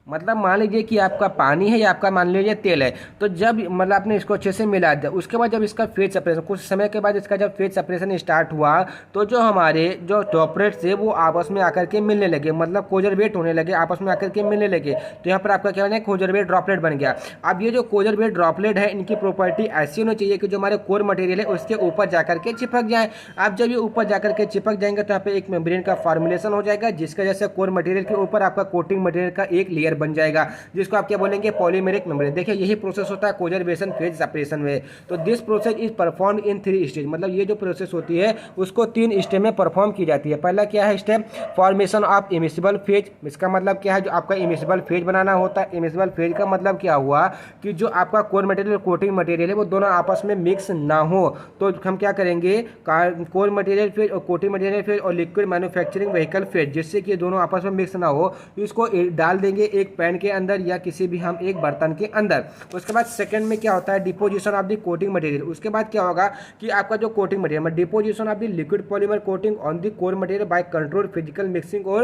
मतलब मान लीजिए कि आपका पानी है या आपका मान लीजिए तेल है, तो जब मतलब आपने इसको अच्छे से मिला दिया, उसके बाद जब इसका फेज सेपरेशन, कुछ समय के बाद इसका जब फेज सेपरेशन स्टार्ट हुआ, तो जो हमारे जो ड्रॉपलेट्स थे वो आपस में आकर के मिलने लगे, मतलब कोजरवेट होने लगे, आपस में आकर के मिलने लगे। तो यहाँ पर आपका क्या है, कोजरवेट ड्रॉपलेट बन गया। अब ये जो कोजरवेट ड्रॉपलेट है, इनकी प्रॉपर्टी ऐसी होनी चाहिए कि जो हमारे कोर मटेरियल है उसके ऊपर जाकर के चिपक जाए। अब जब ये ऊपर जाकर के चिपक जाएंगे तो यहाँ पे एक मेम्ब्रेन का फॉर्मुलेशन हो जाएगा, जिसका जैसे कोर मटेरियल के ऊपर आपका कोटिंग मटेरियल का एक लेयर बन जाएगा, जिसको आप क्या बोलेंगे, पॉलीमेरिक मेम्ब्रेन। देखिए यही प्रोसेस होता है कोजरवेशन फेज सेपरेशन में। तो this process is perform in 3 stage, मतलब ये जो प्रोसेस होती है उसको 3 स्टेज में परफॉर्म की जाती है। पहला क्या है step, formation of immiscible phase. इसका मतलब क्या है, जो आपका इमिसिबल फेज बनाना होता है। इमिसिबल फेज का मतलब क्या हुआ कि जो आपका कोर मटेरियल और कोटिंग मटेरियल है वो दोनों आपस में मिक्स ना हो। तो हम क्या करेंगे, कोर मटेरियल फेज और कोटिंग मटेरियल फेज और लिक्विड मैन्युफैक्चरिंग व्हीकल फेज, जिससे कि दोनों आपस में मिक्स ना हो, इसको डाल देंगे एक पैन के अंदर या किसी भी हम एक बर्तन के अंदर। उसके बाद सेकंड में क्या होता है, deposition of the coating material. उसके बाद क्या होगा कि आपका जो coating material, deposition of the liquid polymer coating on the core material by control physical mixing और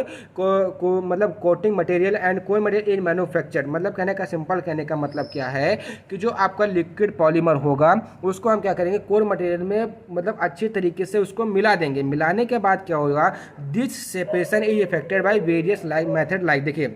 मतलब coating material and core material in manufacture. मतलब कहने का सिंपल कहने का मतलब क्या है कि जो आपका लिक्विड पॉलीमर होगा उसको हम क्या करेंगे, कोर मटेरियल में मतलब अच्छे तरीके से उसको मिला देंगे। मिलाने के बाद क्या होगा, this separation is affected by various like method like. देखिए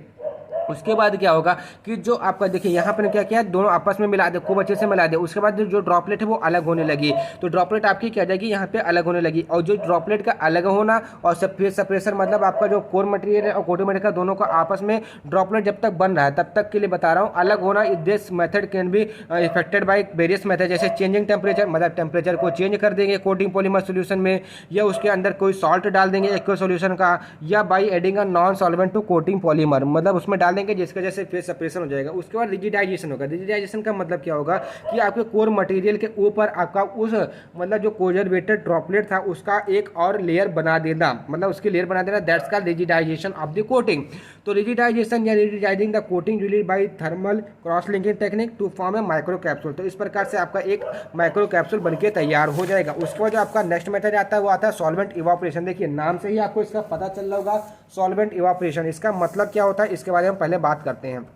उसके बाद क्या होगा कि जो आपका देखिए यहाँ पर क्या किया, दोनों आपस में मिला दे, खूब अच्छे से मिला दे। उसके बाद जो ड्रॉपलेट है वो अलग होने लगी, तो ड्रॉपलेट आपकी क्या जाएगी, यहाँ पे अलग होने लगी। और जो ड्रॉपलेट का अलग होना और सेपरेशन, मतलब आपका जो कोर मटेरियल है और कोटिंग मटेरियल का दोनों का आपस में ड्रॉपलेट जब तक बन रहा है तब तक के लिए बता रहा हूँ, अलग होना। This method can be affected by various method, जैसे चेंजिंग टेम्परेचर, मतलब टेम्परेचर को चेंज कर देंगे कोटिंग पॉलीमर सोल्यूशन में, या उसके अंदर कोई सॉल्ट डाल देंगे एक्वा सोल्यूशन का, या by adding a non solvent to coating polymer, मतलब उसमें डाल देंगे जिसकी वजह से फेज सेपरेशन हो जाएगा। उसके बाद रिजिडाइजेशन होगा। रिजिडाइजेशन का मतलब क्या होगा कि आपके कोर मटेरियल के ऊपर आपका उस मतलब जो कोजरवेटेड ड्रॉपलेट था उसका एक और लेयर बना देना, मतलब उसकी लेयर बना देना, that's called rigidization of the coating. तो रिजिडाइजेशन या rigidizing the coating release by thermal cross linking technique to form a micro capsule. तो इस प्रकार से आपका एक माइक्रो कैप्सूल बनके तैयार हो जाएगा। उसके बाद जो आपका नेक्स्ट मेथड आता है वो आता है सॉल्वेंट इवापोरेशन। देखिए नाम से ही आपको इसका पता चल रहा होगा, सॉल्वेंट इवापोरेशन। इसका मतलब क्या होता है इसके बारे में पहले बात करते हैं।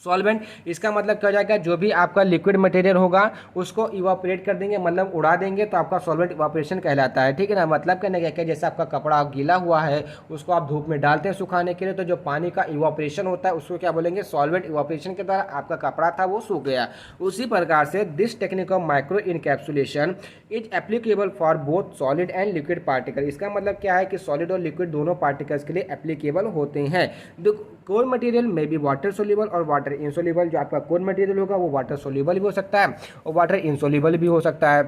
सॉल्वेंट इसका मतलब क्या हो जाएगा, जो भी आपका लिक्विड मटेरियल होगा उसको इवापोरेट कर देंगे, मतलब उड़ा देंगे, तो आपका सॉल्वेंट इवापोरेशन कहलाता है, ठीक है ना। मतलब कहने का क्या, जैसे आपका कपड़ा गीला हुआ है उसको आप धूप में डालते हैं सुखाने के लिए, तो जो पानी का इवापोरेशन होता है उसको क्या बोलेंगे, सॉल्वेंट इवापोरेशन के द्वारा आपका कपड़ा था वो सूख गया। उसी प्रकार से this technique of micro encapsulation is applicable for both solid and liquid particle. इसका मतलब क्या है कि सॉलिड और लिक्विड दोनों पार्टिकल्स के लिए एप्लीकेबल होते हैं। द कोर मटेरियल में भी वाटर सोल्यूबल और वाटर इंसोल्यूबल। जो आपका कोर मटेरियल होगा वो वाटर सोल्यूबल भी हो सकता है और वाटर इंसोल्यूबल भी हो सकता है।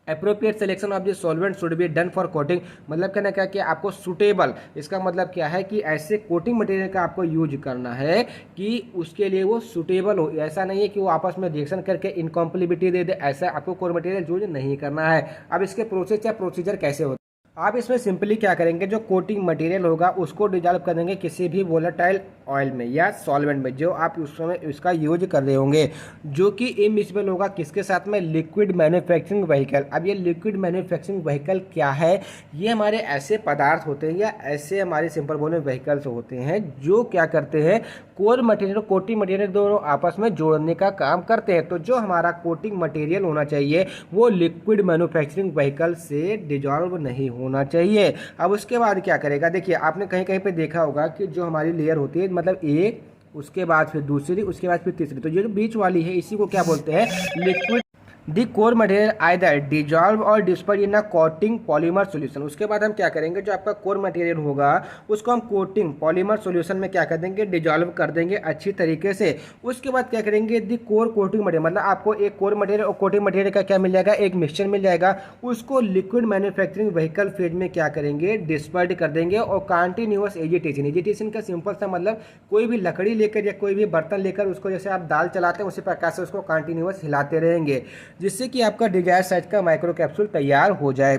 Appropriate selection of the solvent should be done for coating. मतलब कहना क्या कि आपको सूटेबल, इसका मतलब क्या है कि ऐसे कोटिंग मटेरियल का आपको यूज करना है कि उसके लिए वो सूटेबल हो। ऐसा नहीं है कि वो आपस में रिएक्शन करके इनकॉम्प्लिबिलिटी दे दे, ऐसा आपको कोर मटेरियल यूज नहीं करना है। अब इसके प्रोसेस या प्रोसीजर कैसे होता है, आप इसमें सिंपली क्या करेंगे, जो कोटिंग मटेरियल होगा उसको डिजॉल्व कर देंगे किसी भी वोलेटाइल ऑयल में या सॉल्वेंट में जो आप उस समय इसका यूज कर रहे होंगे, जो कि इमिसिबल होगा किसके साथ में, लिक्विड मैन्युफैक्चरिंग व्हीकल। अब ये लिक्विड मैन्युफैक्चरिंग व्हीकल क्या है, ये हमारे ऐसे पदार्थ होते हैं या ऐसे हमारे सिंपल बोले व्हीकल्स होते हैं जो क्या करते हैं, कोर मटेरियल और कोटिंग मटेरियल दोनों आपस में जोड़ने का काम करते हैं। तो जो हमारा कोटिंग मटेरियल होना चाहिए वो लिक्विड मैन्युफैक्चरिंग व्हीकल से डिजॉल्व नहीं होना चाहिए। अब उसके बाद क्या करेगा, देखिए आपने कहीं कहीं पे देखा होगा कि जो हमारी लेयर होती है, मतलब एक, उसके बाद फिर दूसरी, उसके बाद फिर तीसरी, तो ये जो बीच वाली है इसी को क्या बोलते हैं, लिक्विड दी कोर मटेरियल आइदर डिजॉल्व और डिस्पर्स इन अ कोटिंग पॉलीमर सॉल्यूशन। उसके बाद हम क्या करेंगे, जो आपका कोर मटेरियल होगा उसको हम कोटिंग पॉलीमर सॉल्यूशन में क्या कर देंगे, डिजॉल्व कर देंगे अच्छी तरीके से। उसके बाद क्या करेंगे, दी कोर कोटिंग मटेरियल, मतलब आपको एक कोर मटेरियल और कोटिंग मटेरियल का क्या मिल जाएगा, एक मिक्सचर मिल जाएगा। उसको लिक्विड मैन्युफैक्चरिंग व्हीकल फेज में क्या करेंगे, डिस्पर्स कर देंगे। और कंटिन्यूअस एजिटेशन, एजिटेशन का सिंपल सा मतलब कोई भी लकड़ी लेकर या कोई भी बर्तन लेकर उसको जैसे आप दाल चलाते हैं उसी प्रकार से उसको कंटिन्यूअस हिलाते रहेंगे, जिससे कि आपका डिजायर साइज का माइक्रो कैप्सूल तैयार हो जाए।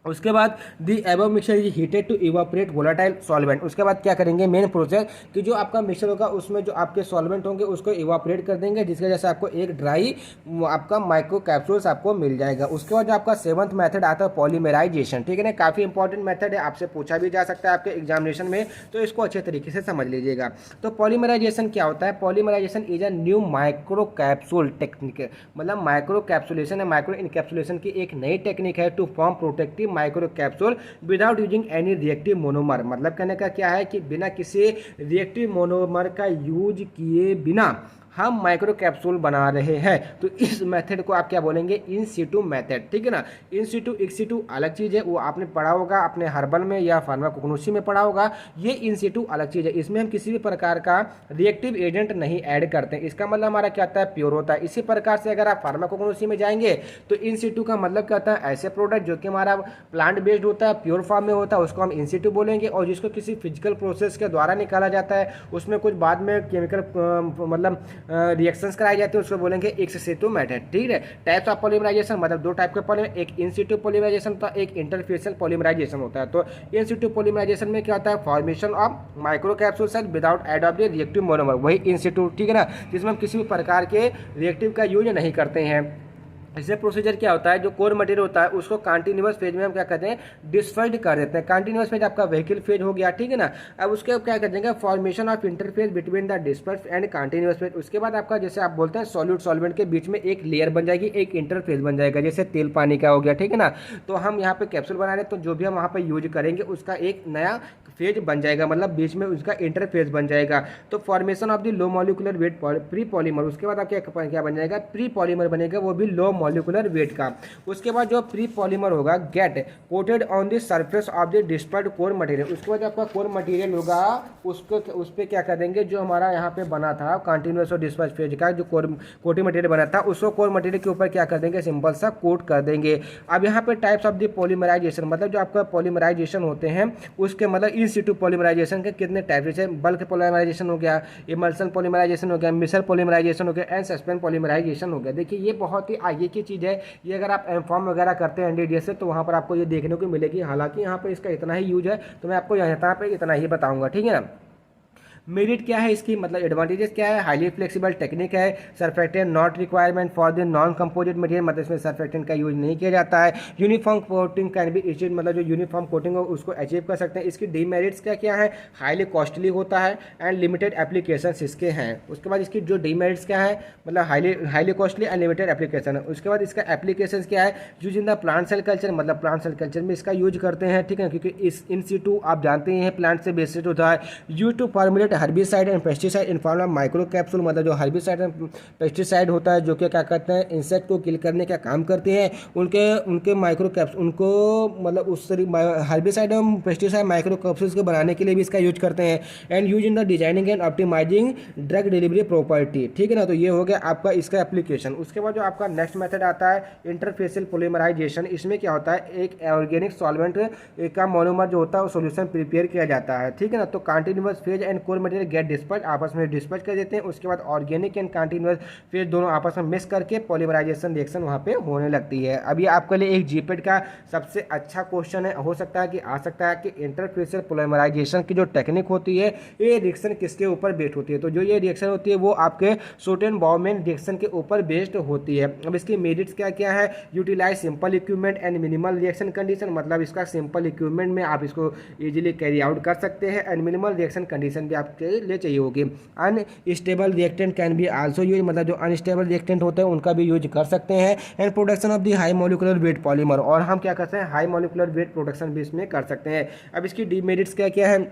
उसके बाद the above mixture is heated to evaporate volatile solvent. उसके बाद क्या करेंगे, मेन प्रोसेस कि जो आपका मिक्सचर होगा उसमें जो आपके सॉल्वेंट होंगे उसको इवापोरेट कर देंगे, जिसकी वजह से आपको एक ड्राई आपका माइक्रो कैप्सूल्स आपको मिल जाएगा। उसके बाद जो आपका सेवंथ मेथड आता है पॉलीमराइजेशन, ठीक है ना, काफ़ी इंपॉर्टेंट मेथड है, आपसे पूछा भी जा सकता है आपके एग्जामिनेशन में, तो इसको अच्छे तरीके से समझ लीजिएगा। तो पॉलीमराइजेशन क्या होता है, polymerisation is a new micro capsule technique, मतलब माइक्रो कैप्सुलेशन है, माइक्रो इनकैप्सुलेशन की एक नई टेक्निक है to form protective micro capsule without using any reactive monomer. मतलब कहने का क्या है कि बिना किसी रिएक्टिव मोनोमर का यूज किए बिना हम माइक्रो कैप्सूल बना रहे हैं, तो इस मेथड को आप क्या बोलेंगे, इन सीटू मेथड, ठीक है ना। इन सीटू इन सीटू अलग चीज़ है, वो आपने पढ़ा होगा अपने हर्बल में या फार्माकोग्नोसी में पढ़ा होगा। ये इन सीटू अलग चीज़ है, इसमें हम किसी भी प्रकार का रिएक्टिव एजेंट नहीं ऐड करते हैं, इसका मतलब हमारा क्या होता है, प्योर होता है। इसी प्रकार से अगर आप फार्माकोग्नोसी में जाएंगे तो इन सीटू का मतलब क्या होता है, ऐसे प्रोडक्ट जो कि हमारा प्लांट बेस्ड होता है, प्योर फॉर्म में होता है, उसको हम इन सीटू बोलेंगे, और जिसको किसी फिजिकल प्रोसेस के द्वारा निकाला जाता है, उसमें कुछ बाद में केमिकल मतलब रिएक्शंस कराई जाती है, उसको बोलेंगे एक्स सीटू मेथड, ठीक है। टाइप्स ऑफ पॉलीमराइजेशन, मतलब दो टाइप के पॉलीमर, एक इन सीटू पॉलीमराइजेशन होता है, एक इंटरफेशियल पॉलीमराइजेशन होता है। तो इन सीटू पॉलीमराइजेशन में क्या होता है, formation of micro capsule cell without aid of the reactive monomer, वही इन सीटू, ठीक है ना, जिसमें हम किसी भी प्रकार के रिएक्टिव का यूज नहीं करते हैं। इससे प्रोसीजर क्या होता है, जो कोर मटेरियल होता है उसको कंटिन्यूअस फेज में हम क्या करते हैं, डिस्पर्ड कर देते हैं। कंटिन्यूअस फेज आपका व्हीकल फेज हो गया, ठीक है ना। अब उसके क्या कर देंगे, formation of interface between the disperse and continuous phase. उसके बाद आपका जैसे आप बोलते हैं सॉल्यूट सॉल्वेंट के बीच में एक लेयर बन जाएगी, एक इंटरफेस बन जाएगा, जैसे तेल पानी का हो गया, ठीक है ना। तो हम यहाँ पे कैप्सूल बना रहे हैं, तो जो भी हम वहाँ पे यूज करेंगे उसका एक नया फेज बन जाएगा, मतलब बीच में उसका इंटरफेस बन जाएगा। तो formation of the low molecular weight pre polymer, उसके बाद आप क्या बन जाएगा, प्री पॉलीमर बनेगा, वो भी लो मॉलिकुलर वेट का। उसके बाद जो प्री पॉलीमर होगा get coated on the surface of the dispersed core material. उसके बाद आपका कोर मटेरियल होगा, उसको उस पर क्या कर देंगे, जो हमारा यहाँ पे बना था कंटिन्यूअस और डिस्पर्स फेज का जो कोटिंग मटेरियल बना था, उसको कोर मटेरियल के ऊपर क्या कर देंगे, सिंपल सा कोट कर देंगे। अब यहाँ पे टाइप्स ऑफ द पॉलीमराइजेशन, मतलब जो आपका पॉलीमराइजेशन होते हैं उसके मतलब इन सीटू पॉलीमराइजेशन के कितने टाइप, जैसे बल्क पॉलीमराइजेशन हो गया, इमल्सन पॉलीमराइजेशन हो गया, मिक्सर पॉलीमराइजेशन हो गया, एंड सस्पेंड पॉलीमराइजेशन हो गया। देखिए ये बहुत ही आगे की चीज़ है, ये अगर आप एमफॉर्म वगैरह करते हैं एनडीडीएस से तो वहाँ पर आपको ये देखने को मिलेगी। हालांकि यहाँ पे इसका इतना ही यूज है, तो मैं आपको यहाँ पे इतना ही बताऊंगा, ठीक है ना। मेरिट क्या है इसकी, मतलब एडवांटेजेस क्या है, हाईली फ्लेक्सिबल टेक्निक है, surfactant not requirement for the non composite material, मतलब इसमें सरफेक्टेंट का यूज नहीं किया जाता है। Uniform coating can be achieve, मतलब जो यूनिफॉर्म कोटिंग हो उसको अचीव कर सकते हैं। इसकी डीमेरिट्स क्या क्या है, हाईली कॉस्टली होता है एंड लिमिटेड एप्लीकेशन इसके हैं। उसके बाद इसकी जो डीमेरिट्स क्या है, मतलब highly costly and limited application है। उसके बाद इसका एप्लीकेशन क्या है, use in the plant cell culture, मतलब प्लांट सेल कल्चर में इसका यूज करते हैं, ठीक है, क्योंकि इस इन सीटू आप जानते हैं प्लांट से बेस्ड होता है। Use to formulate herbicide and pesticide in form of micro capsule, मतलब जो हर्बिसाइड एंड पेस्टिसाइड होता है जो कि क्या करते हैं, इंसेक्ट को किल करने का काम करते हैं, उनके माइक्रो कैप्सूल उनको मतलब उस herbicide and pesticide micro capsules को बनाने के लिए भी इसका यूज करते हैं। And use in the designing and optimising drug delivery property, ठीक है ना। तो ये हो गया आपका इसका एप्लीकेशन। उसके बाद जो आपका नेक्स्ट मेथड आता है इंटरफेशियल पॉलीमराइजेशन। इसमें क्या होता है, एक ऑर्गेनिक सॉल्वेंट का मोनोमर जो होता है वो सोल्यूशन प्रिपेयर किया जाता है, ठीक है ना। तो continuous phase and core material get disperse, आपस में डिस्पर्स कर देते हैं। उसके बाद ऑर्गेनिक एंड कंटिन्यूअस फेज दोनों आपस में मिक्स करके पॉलीमराइजेशन रिएक्शन वहाँ पे होने लगती है। अब ये आपके लिए एक जीपेट का सबसे अच्छा क्वेश्चन है, हो सकता है कि आ सकता है कि इंटरफेशियल पॉलीमराइजेशन की जो टेक्निक होती है ये रिएक्शन किसके ऊपर बेस्ड होती है। तो जो ये रिएक्शन होती है वो आपके सोटेन बाउमेन रिएक्शन के ऊपर बेस्ड होती है। अब इसकी मेरिट्स क्या क्या है, utilise simple equipment and minimal reaction condition, मतलब इसका सिंपल इक्विपमेंट में आप इसको इजीली कैरी आउट कर सकते हैं एंड मिनिमल रिएक्शन कंडीशन भी आपके लिए चाहिए होगी। Unstable reactant can be also use, मतलब जो अनस्टेबल रिएक्टेंट होते हैं उनका भी यूज कर सकते हैं। And production of the high molecular weight polymer, और हम क्या करते हैं, हाई मॉलिक्यूलर वेट प्रोडक्शन भी इसमें कर सकते हैं। अब इसकी डीमेरिट्स क्या क्या है,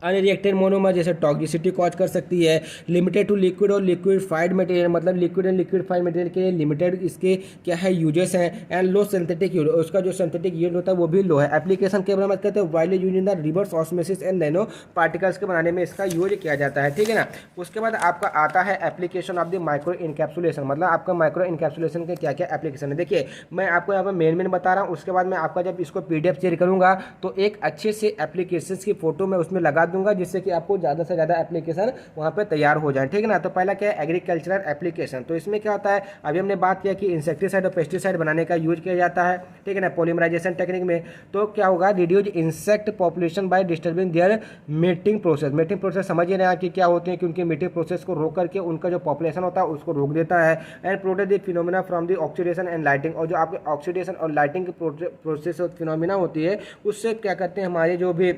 अनरिएक्टेड मोनोमर जैसे टॉक्सिसिटी कॉज कर सकती है। लिमिटेड टू लिक्विड और लिक्विडफाइड मटेरियल, मतलब लिक्विड एंड लिक्विडफाइड मटेरियल के लिए लिमिटेड इसके क्या है यूजेस हैं। एंड लो सिंथेटिक यूज, उसका जो सिंथेटिक यूज होता है वो भी लो है। एप्लीकेशन के बारे में कहते हैं widely use in the reverse osmosis and nano particles के बनाने में इसका यूज किया जाता है, ठीक है ना। उसके बाद आपका आता है application of the micro encapsulation, मतलब आपका माइक्रो इनकैप्सुलेशन के क्या क्या एप्लीकेशन है। देखिए मैं आपको यहाँ पर मेन बता रहा हूँ, उसके बाद मैं आपका जब इसको PDF शेयर करूँगा तो एक अच्छे से एप्लीकेशन की फोटो मैं उसमें लगा दूंगा, जिससे कि आपको ज़्यादा से ज़्यादा एप्लीकेशन वहाँ पे तैयार हो जाए, ठीक है ना। तो पहला क्या है, एग्रीकल्चरल एप्लीकेशन। तो इसमें क्या होता है, अभी हमने बात किया कि इंसेक्टिसाइड और पेस्टिसाइड बनाने का यूज किया जाता है, ठीक है ना, पॉलीमराइजेशन टेक्निक में। तो क्या होगा, reduce insect population bye disturbing their meeting process. Meeting process समझिए ना कि क्या होते हैं कि उनके मीटिंग प्रोसेस को रोक करके उनका जो पॉपुलेशन होता है उसको रोक देता है। And protect the phenomena from the oxidation and lighting. और जो आपके ऑक्सीडेशन और लाइटिंग की प्रोसेस फिनोमिना होती है, उससे क्या करते हैं, हमारे जो भी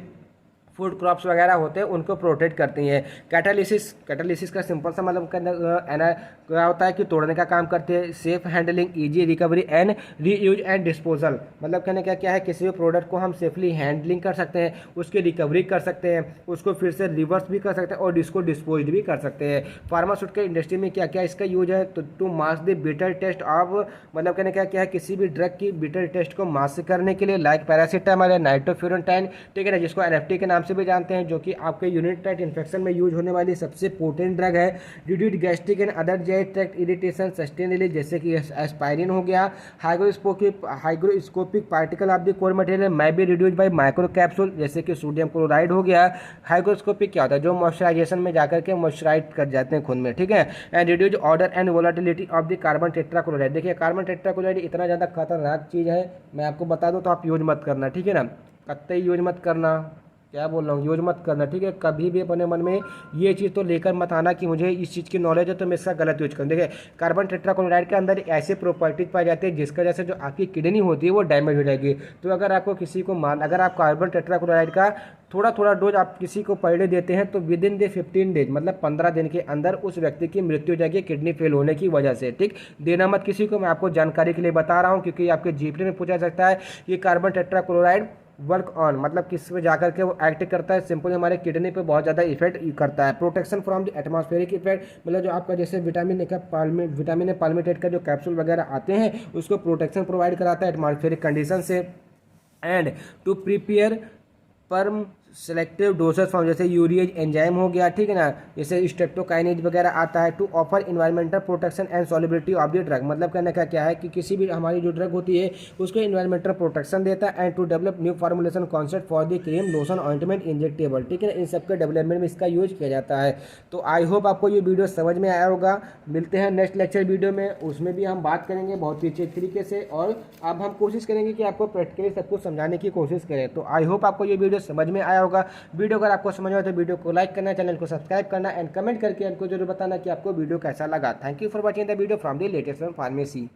फूड क्रॉप्स वगैरह होते हैं उनको प्रोटेक्ट करती हैं। कैटालिसिस का सिंपल सा मतलब क्या होता है कि तोड़ने का काम करते हैं। Safe handling, easy recovery and reuse and disposal. मतलब कहने का क्या है, किसी भी प्रोडक्ट को हम सेफली हैंडलिंग कर सकते हैं, उसकी रिकवरी कर सकते हैं, उसको फिर से रिवर्स भी कर सकते हैं और इसको डिस्पोज भी कर सकते हैं। फार्मास्यूटिकल इंडस्ट्री में क्या क्या इसका यूज है, तो to mask the bitter taste of, मतलब कहने का क्या है, किसी भी ड्रग की बिटर टेस्ट को मास्क करने के लिए, लाइक पैरासीटामोल या नाइट्रोफ्यूरेंटाइन, ठीक है ना, जिसको एनएफटी के नाम से भी जानते हैं, जो कि आपके यूरिनरी ट्रैक्ट इन्फेक्शन में यूज होने वाली सबसे पोटेंट ड्रग है। Reduce gastric and other GI tract irritation sustain release, जैसे कि एस्पायरिन हो गया। Hygroscopic particle of the core material may be reduce by micro capsule, जैसे कि सोडियम क्लोराइड हो गया। हाइग्रोस्कोपिक क्या होता है, जो मॉइस्चराइजेशन में जाकर के मॉइस्चराइज कर जाते हैं खून में, ठीक है। And reduce order and volatility of the carbon tetrachloride. देखिए कार्बन टेट्राक्लोराइड इतना ज़्यादा खतरनाक चीज़ है, मैं आपको बता दूँ तो आप यूज मत करना, ठीक है ना, कतई यूज मत करना, क्या बोल रहा हूँ, यूज मत करना, ठीक है। कभी भी अपने मन में ये चीज़ तो लेकर मत आना कि मुझे इस चीज़ की नॉलेज है तो मैं इसका गलत यूज करूँ। देखिए कार्बन टेट्राक्लोराइड के अंदर ऐसे प्रॉपर्टीज पाई जाती है जिसकी वजह से जो आपकी किडनी होती है वो डैमेज हो जाएगी। तो अगर आपको किसी को अगर आप कार्बन टेट्राक्लोराइड का थोड़ा थोड़ा डोज आप किसी को पर डे देते हैं तो विद इन द 15 डेज, मतलब 15 दिन के अंदर उस व्यक्ति की मृत्यु हो जाएगी किडनी फेल होने की वजह से, ठीक। देना मत किसी को, मैं आपको जानकारी के लिए बता रहा हूँ, क्योंकि आपके जीपीटी में पूछा सकता है कि कार्बन टेट्राक्लोराइड वर्क ऑन, मतलब किस पे जाकर के वो एक्ट करता है। सिंपल हमारे किडनी पे बहुत ज़्यादा इफेक्ट करता है। Protection from the atmospheric effect, मतलब जो आपका जैसे विटामिन पाल्मिटेट का जो कैप्सूल वगैरह आते हैं उसको प्रोटेक्शन प्रोवाइड कराता है एटमॉस्फेरिक कंडीशन से। एंड टू प्रिपेयर परम सेलेक्टिव डोसेज फॉर्म, जैसे यूरिएज एंजाइम हो गया, ठीक है ना, जैसे स्ट्रेप्टोकाइनेज वगैरह आता है। To offer environmental protection and solubility of the drug, मतलब कहने का क्या है कि किसी भी हमारी जो ड्रग होती है उसको इन्वायरमेंटल प्रोटेक्शन देता है। And to develop new formulation concept for the cream, lotion, ointment, injectable, ठीक है ना, इन सब के डेवलपमेंट में इसका यूज किया जाता है। तो आई होप आपको ये वीडियो समझ में आया होगा। मिलते हैं नेक्स्ट लेक्चर वीडियो में, उसमें भी हम बात करेंगे बहुत ही अच्छे तरीके से, और अब हम कोशिश करेंगे कि आपको प्रैक्टिकली सब कुछ समझाने की कोशिश करें। तो आई होप आपको ये वीडियो समझ में आया होगा। वीडियो अगर आपको समझ आए तो वीडियो को लाइक करना, चैनल को सब्सक्राइब करना एंड कमेंट करके हमको जरूर बताना कि आपको वीडियो कैसा लगा। Thank you for watching the video from the latest pharmacy.